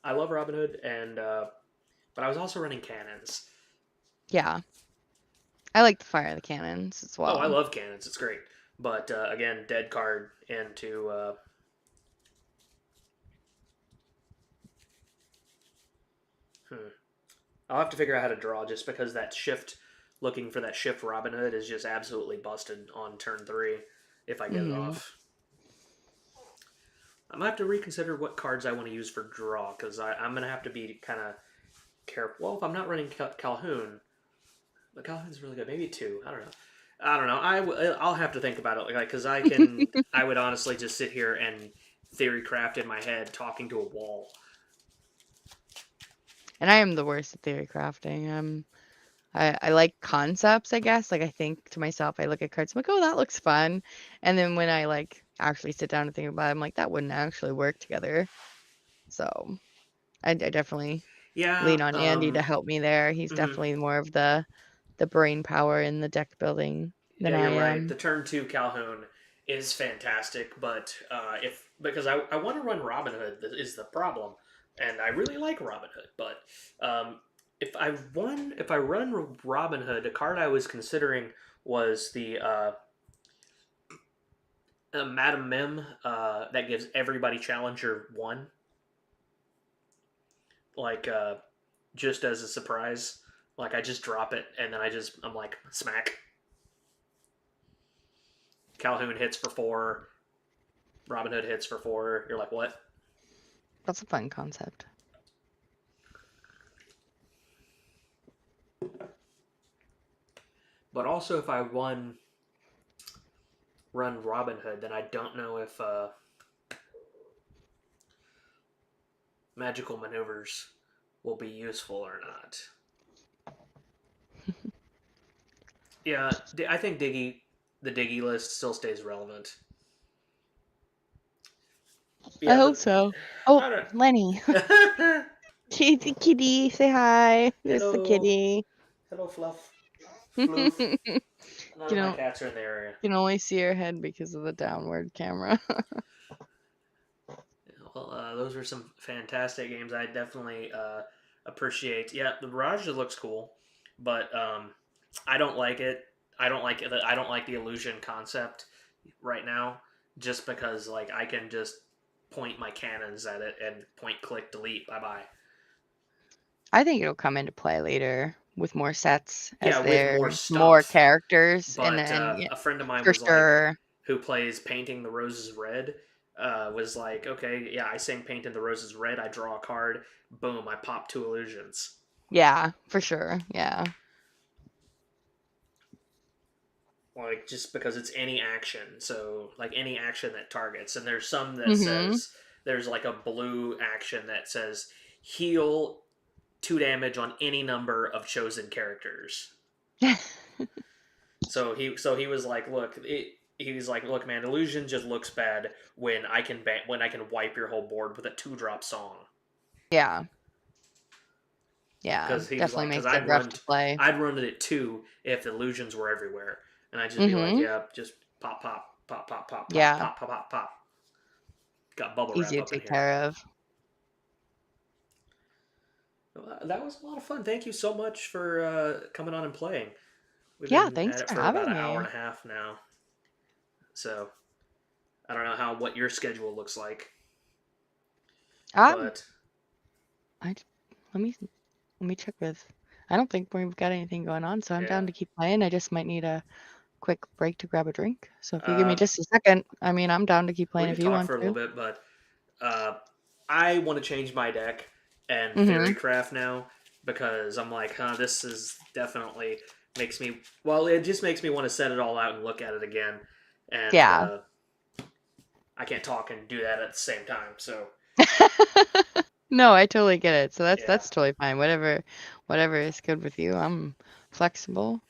Robin Hood, and but I was also running cannons. Yeah, I like the fire the cannons as Oh, I well. love cannons. It's great. But again, dead card into. Hmm. I'll have to figure out how to draw just because that shift, looking for that shift Robin Hood is just absolutely busted on turn 3 if I get it Hmm. off. I'm gonna have to reconsider what cards I want to use for draw because I'm gonna have to be kind of careful. Well, if I'm not running Calhoun, but Calhoun's really good. Maybe 2. I don't know. I don't know. I'll have to think about it, like because I would honestly just sit here and theory craft in my head talking to a wall. And I am the worst at theory crafting. I like concepts, I guess. Like I think to myself, I look at cards, I'm like, oh, that looks fun. And then when I like actually sit down and think about it, I'm like, that wouldn't actually work together. So I definitely Yeah. lean on Andy to help me there. He's Mhm. definitely more of the brain power in the deck building than Yeah, I you're right. The am. turn 2 Calhoun is fantastic, but if because I want to run Robin Hood is the problem, and I really like Robin Hood, but if I run Robin Hood, a card I was considering was the Madam Mim that gives everybody Challenger 1, like just as a surprise. Like I just drop it and then I'm like smack. Calhoun hits for 4. Robin Hood hits for 4. You're like, what? That's a fun concept. But also, if I run Robin Hood, then I don't know if magical maneuvers will be useful or not. Yeah, I think the Diggy list still stays relevant. I Yeah, hope but so. Oh, I Lenny. don't. Kitty, say hi. There's the Hello, kitty. hello, Fluff, You Floof. None of my know, cats are in the area. you can only see her head because of the downward camera. Well, those were some fantastic games. I definitely appreciate. Yeah, the Raj looks cool, but I don't like it. I don't like it. I don't like the illusion concept right now, just because like I can just point my cannons at it and point, click, delete. Bye bye. I think it'll come into play later with more sets Yeah, as with more there's more stuff. characters and But yeah, a friend of mine for was like, sure. who plays Painting the Roses Red. was like, okay, yeah, I sing Paint in the Roses Red, I draw a card, boom, I pop 2 illusions. Yeah, for sure. Yeah. Like, just because it's any action, so, like, any action that targets. And there's some that Mm-hmm. says, there's like a blue action that says, heal 2 damage on any number of chosen characters. So he was like, look, he was like, look, man, illusion just looks bad when I can wipe your whole board with a 2-drop song. Yeah. Yeah. Because he was Definitely like, because makes it rough to play. I'd run it at 2 if illusions were everywhere, and I'd just be like, Mm-hmm. yeah, just pop, pop, pop, pop, pop, pop, Yeah. pop, pop, pop, pop. Got bubble Easy wrap to up in take here. care of. That was a lot of fun. Thank you so much for coming on and playing. We've Yeah, been thanks at it for for about having an hour and me. a half now, so I don't know what your schedule looks like, Um, but I let me check with. I don't think we've got anything going on, so I'm yeah. down to keep playing. I just might need a quick break to grab a drink. So if you give me Uh, just a second, I mean, I'm down to keep we playing if could you talk want for a little to. bit, but I want to change my deck and Mm-hmm. Fairycraft now because I'm like, this is definitely makes me. Well, it just makes me want to set it all out and look at it again, and Yeah. I can't talk and do that at the same time. So No, I totally get it. So that's yeah. that's totally fine. Whatever is good with you. I'm flexible.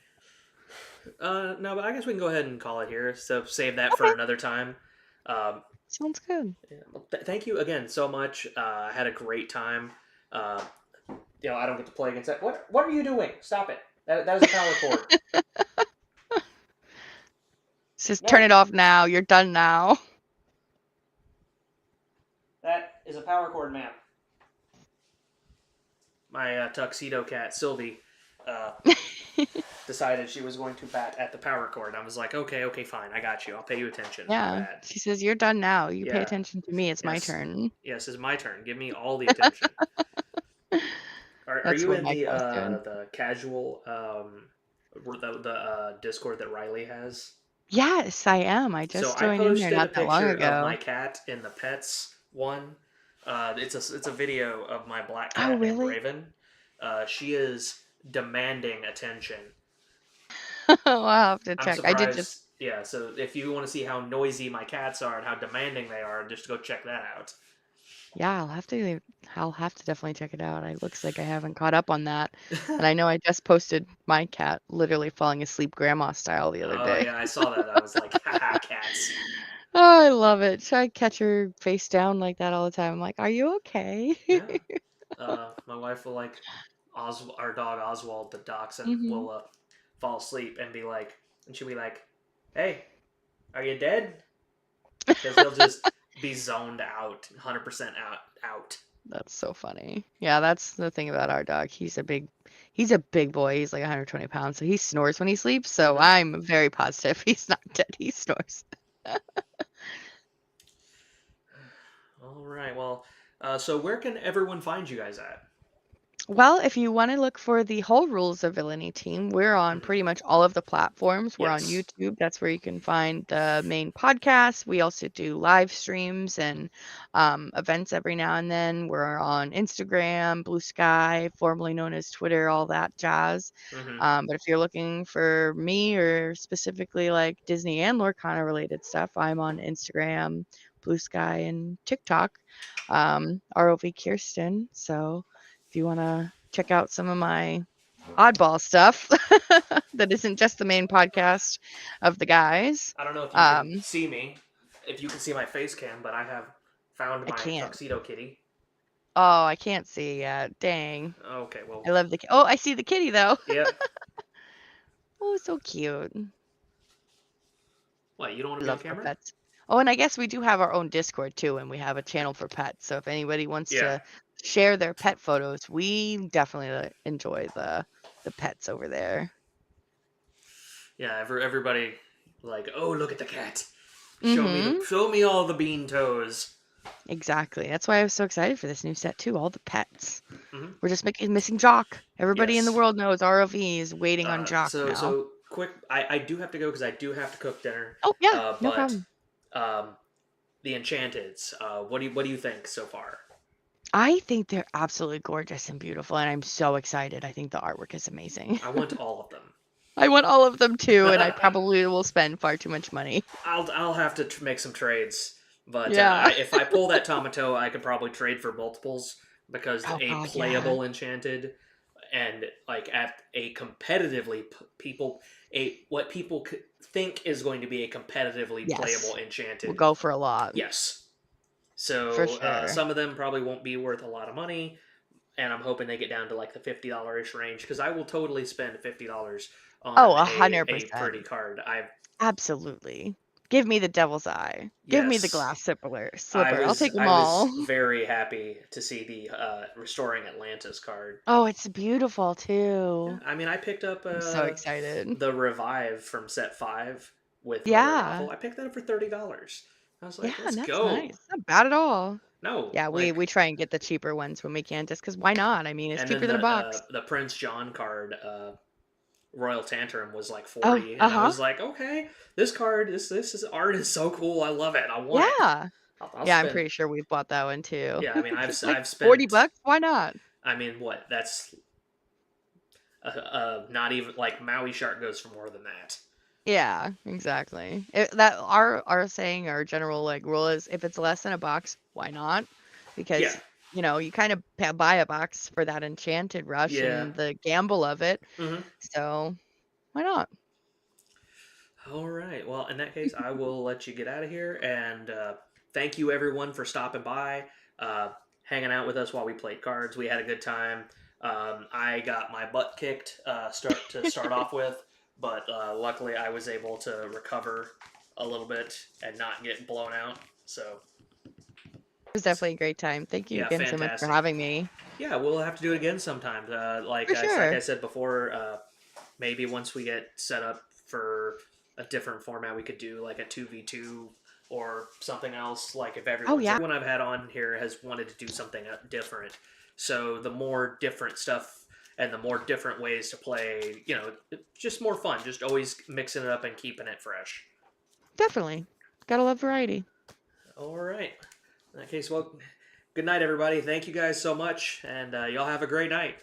No, but I guess we can go ahead and call it here. So save that for Okay, another time. Um, sounds good. yeah, well, thank you again so much. I had a great time. Uh, I don't get to play against that. What are you doing? Stop it. That was a power cord. Just turn No, it off now. You're done now. that is a power cord, ma'am. My tuxedo cat Sylvie uh, decided she was going to bat at the power cord. I was like, okay, fine, I got you. I'll pay you attention. My Yeah. bad. She says, "You're done now. You pay Yeah. attention to me. It's my Yes. turn." Yes, it's my turn. Give me all the attention. Are That's you what in my cat's doing. the casual Discord that Riley has? Yes, I am. I So just I joined in there posted a not that long picture of my ago. cat in the pets one. It's a video of my black Oh, cat named really? Raven. She is demanding attention. I'll have to I'm check. I did just. surprised. Yeah, so if you want to see how noisy my cats are and how demanding they are, just go check that out. Yeah, I'll have to definitely check it out. It looks like I haven't caught up on that. And I know I just posted my cat literally falling asleep grandma style the other Oh day. yeah, I saw that. I was like, haha, cats. Oh, I love it. Should I catch her face down like that all the time? I'm like, "Are you okay?" Yeah. My wife will like our dog Oswald, the dachshund, Hmm. will fall asleep and be like, and she'll be like, "Hey, are you dead?" Because he'll just be zoned out, 100% out. That's so funny. Yeah, that's the thing about our dog. He's a big boy. He's like 120 pounds, so he snores when he sleeps. So Mm-hmm. I'm very positive he's not dead. He snores. All right. Well, so where can everyone find you guys at? Well, if you want to look for the whole Rules of Villainy team, we're on Mm-hmm. pretty much all of the platforms. We're on Yes. YouTube. That's where you can find the main podcast. We also do live streams and events every now and then. We're on Instagram, Blue Sky, formerly known as Twitter, all that jazz. Mm-hmm. But if you're looking for me or specifically like Disney and Lorcana related stuff, I'm on Instagram, Blue Sky, and TikTok, ROV Kirsten. So if you want to check out some of my oddball stuff that isn't just the main podcast of the guys. I don't know if you can Um, see me, if you can see my face cam, but I have found I my can't. tuxedo kitty. Oh, I can't see yet. Dang. Okay. Well. I love the. Oh, I see the kitty though. Yeah. Oh, so cute. What? You don't want I to be on love our camera? pets. Oh, and I guess we do have our own Discord too, and we have a channel for pets. So if anybody wants Yeah. to share their pet photos, we definitely enjoy the pets over there. Yeah. Everybody like, oh, look at the cat. Mm-hmm. Show me all the bean toes. Exactly. That's why I was so excited for this new set too. All the pets. Mm-hmm. We're just missing Jock. Everybody in the Yes. world knows ROV is waiting on Jock So now. quick. I do have to go because I do have to cook dinner. Oh yeah, no But problem. um, the Enchanteds. What do you think so far? I think they're absolutely gorgeous and beautiful, and I'm so excited. I think the artwork is amazing. I want all of them. I want all of them too, and I probably will spend far too much money. I'll have to make some trades, but Yeah. if I pull that Tomato, I could probably trade for multiples because Oh a God, yeah. playable Enchanted and like at a competitively people what people think is going to be a competitively playable Yes. We'll Enchanted. go for a lot. Yes. For So sure. some of them probably won't be worth a lot of money, and I'm hoping they get down to like the $50-ish range because I will totally spend $50 Oh, on a pretty 100%. card. Absolutely. Give me the devil's eye. Give me the Yes, glass slipper. I Slipper. I'll was take them I all. was very happy to see the restoring Atlantis card. Oh, it's beautiful Yeah, too. I mean I picked up I'm so excited. the revive from set 5 with Mother Yeah. Gothel. I picked that up for $30. I was Yeah, like, let's and that's go. nice. Not bad at all. No, Yeah, we like, try and get the cheaper ones when we can, just because why not? I mean, it's and then cheaper than a box. the Prince John card, Royal Tantrum was like Oh, 40, and I uh-huh. was like, okay, this card, this is art is so cool. I love it. I want it. Yeah. I'll Yeah, I'm spend. pretty sure we've bought that one too. Yeah, I mean, It's like I've 40 spent. bucks. Why not? I mean, what? That's not even like Maui Shark goes for more than that. Yeah, exactly. That our saying, our general like rule is if it's less than a box, why not? Yeah, Because you kind of buy a box for that enchanted rush yeah. and the gamble of it. Hmm. So why not? All right. Well, in that case, I will let you get out of here, and thank you everyone for stopping by, uh, hanging out with us while we played cards. We had a good time. I got my butt kicked start off with, but luckily I was able to recover a little bit and not get blown out. So It was definitely a great time. Thank you yeah, again so much for fantastic. having me. Yeah, we'll have to do it again sometime. For Like sure. I said before, maybe once we get set up for a different format, we could do like a 2v2 or something else. Like if Oh everyone's yeah, everyone I've had on here has wanted to do something different. So the more different stuff and the more different ways to play, just more fun. Just always mixing it up and keeping it fresh. definitely. Gotta love variety. All right. In that case, well, good night, everybody. Thank you guys so much, and y'all have a great night.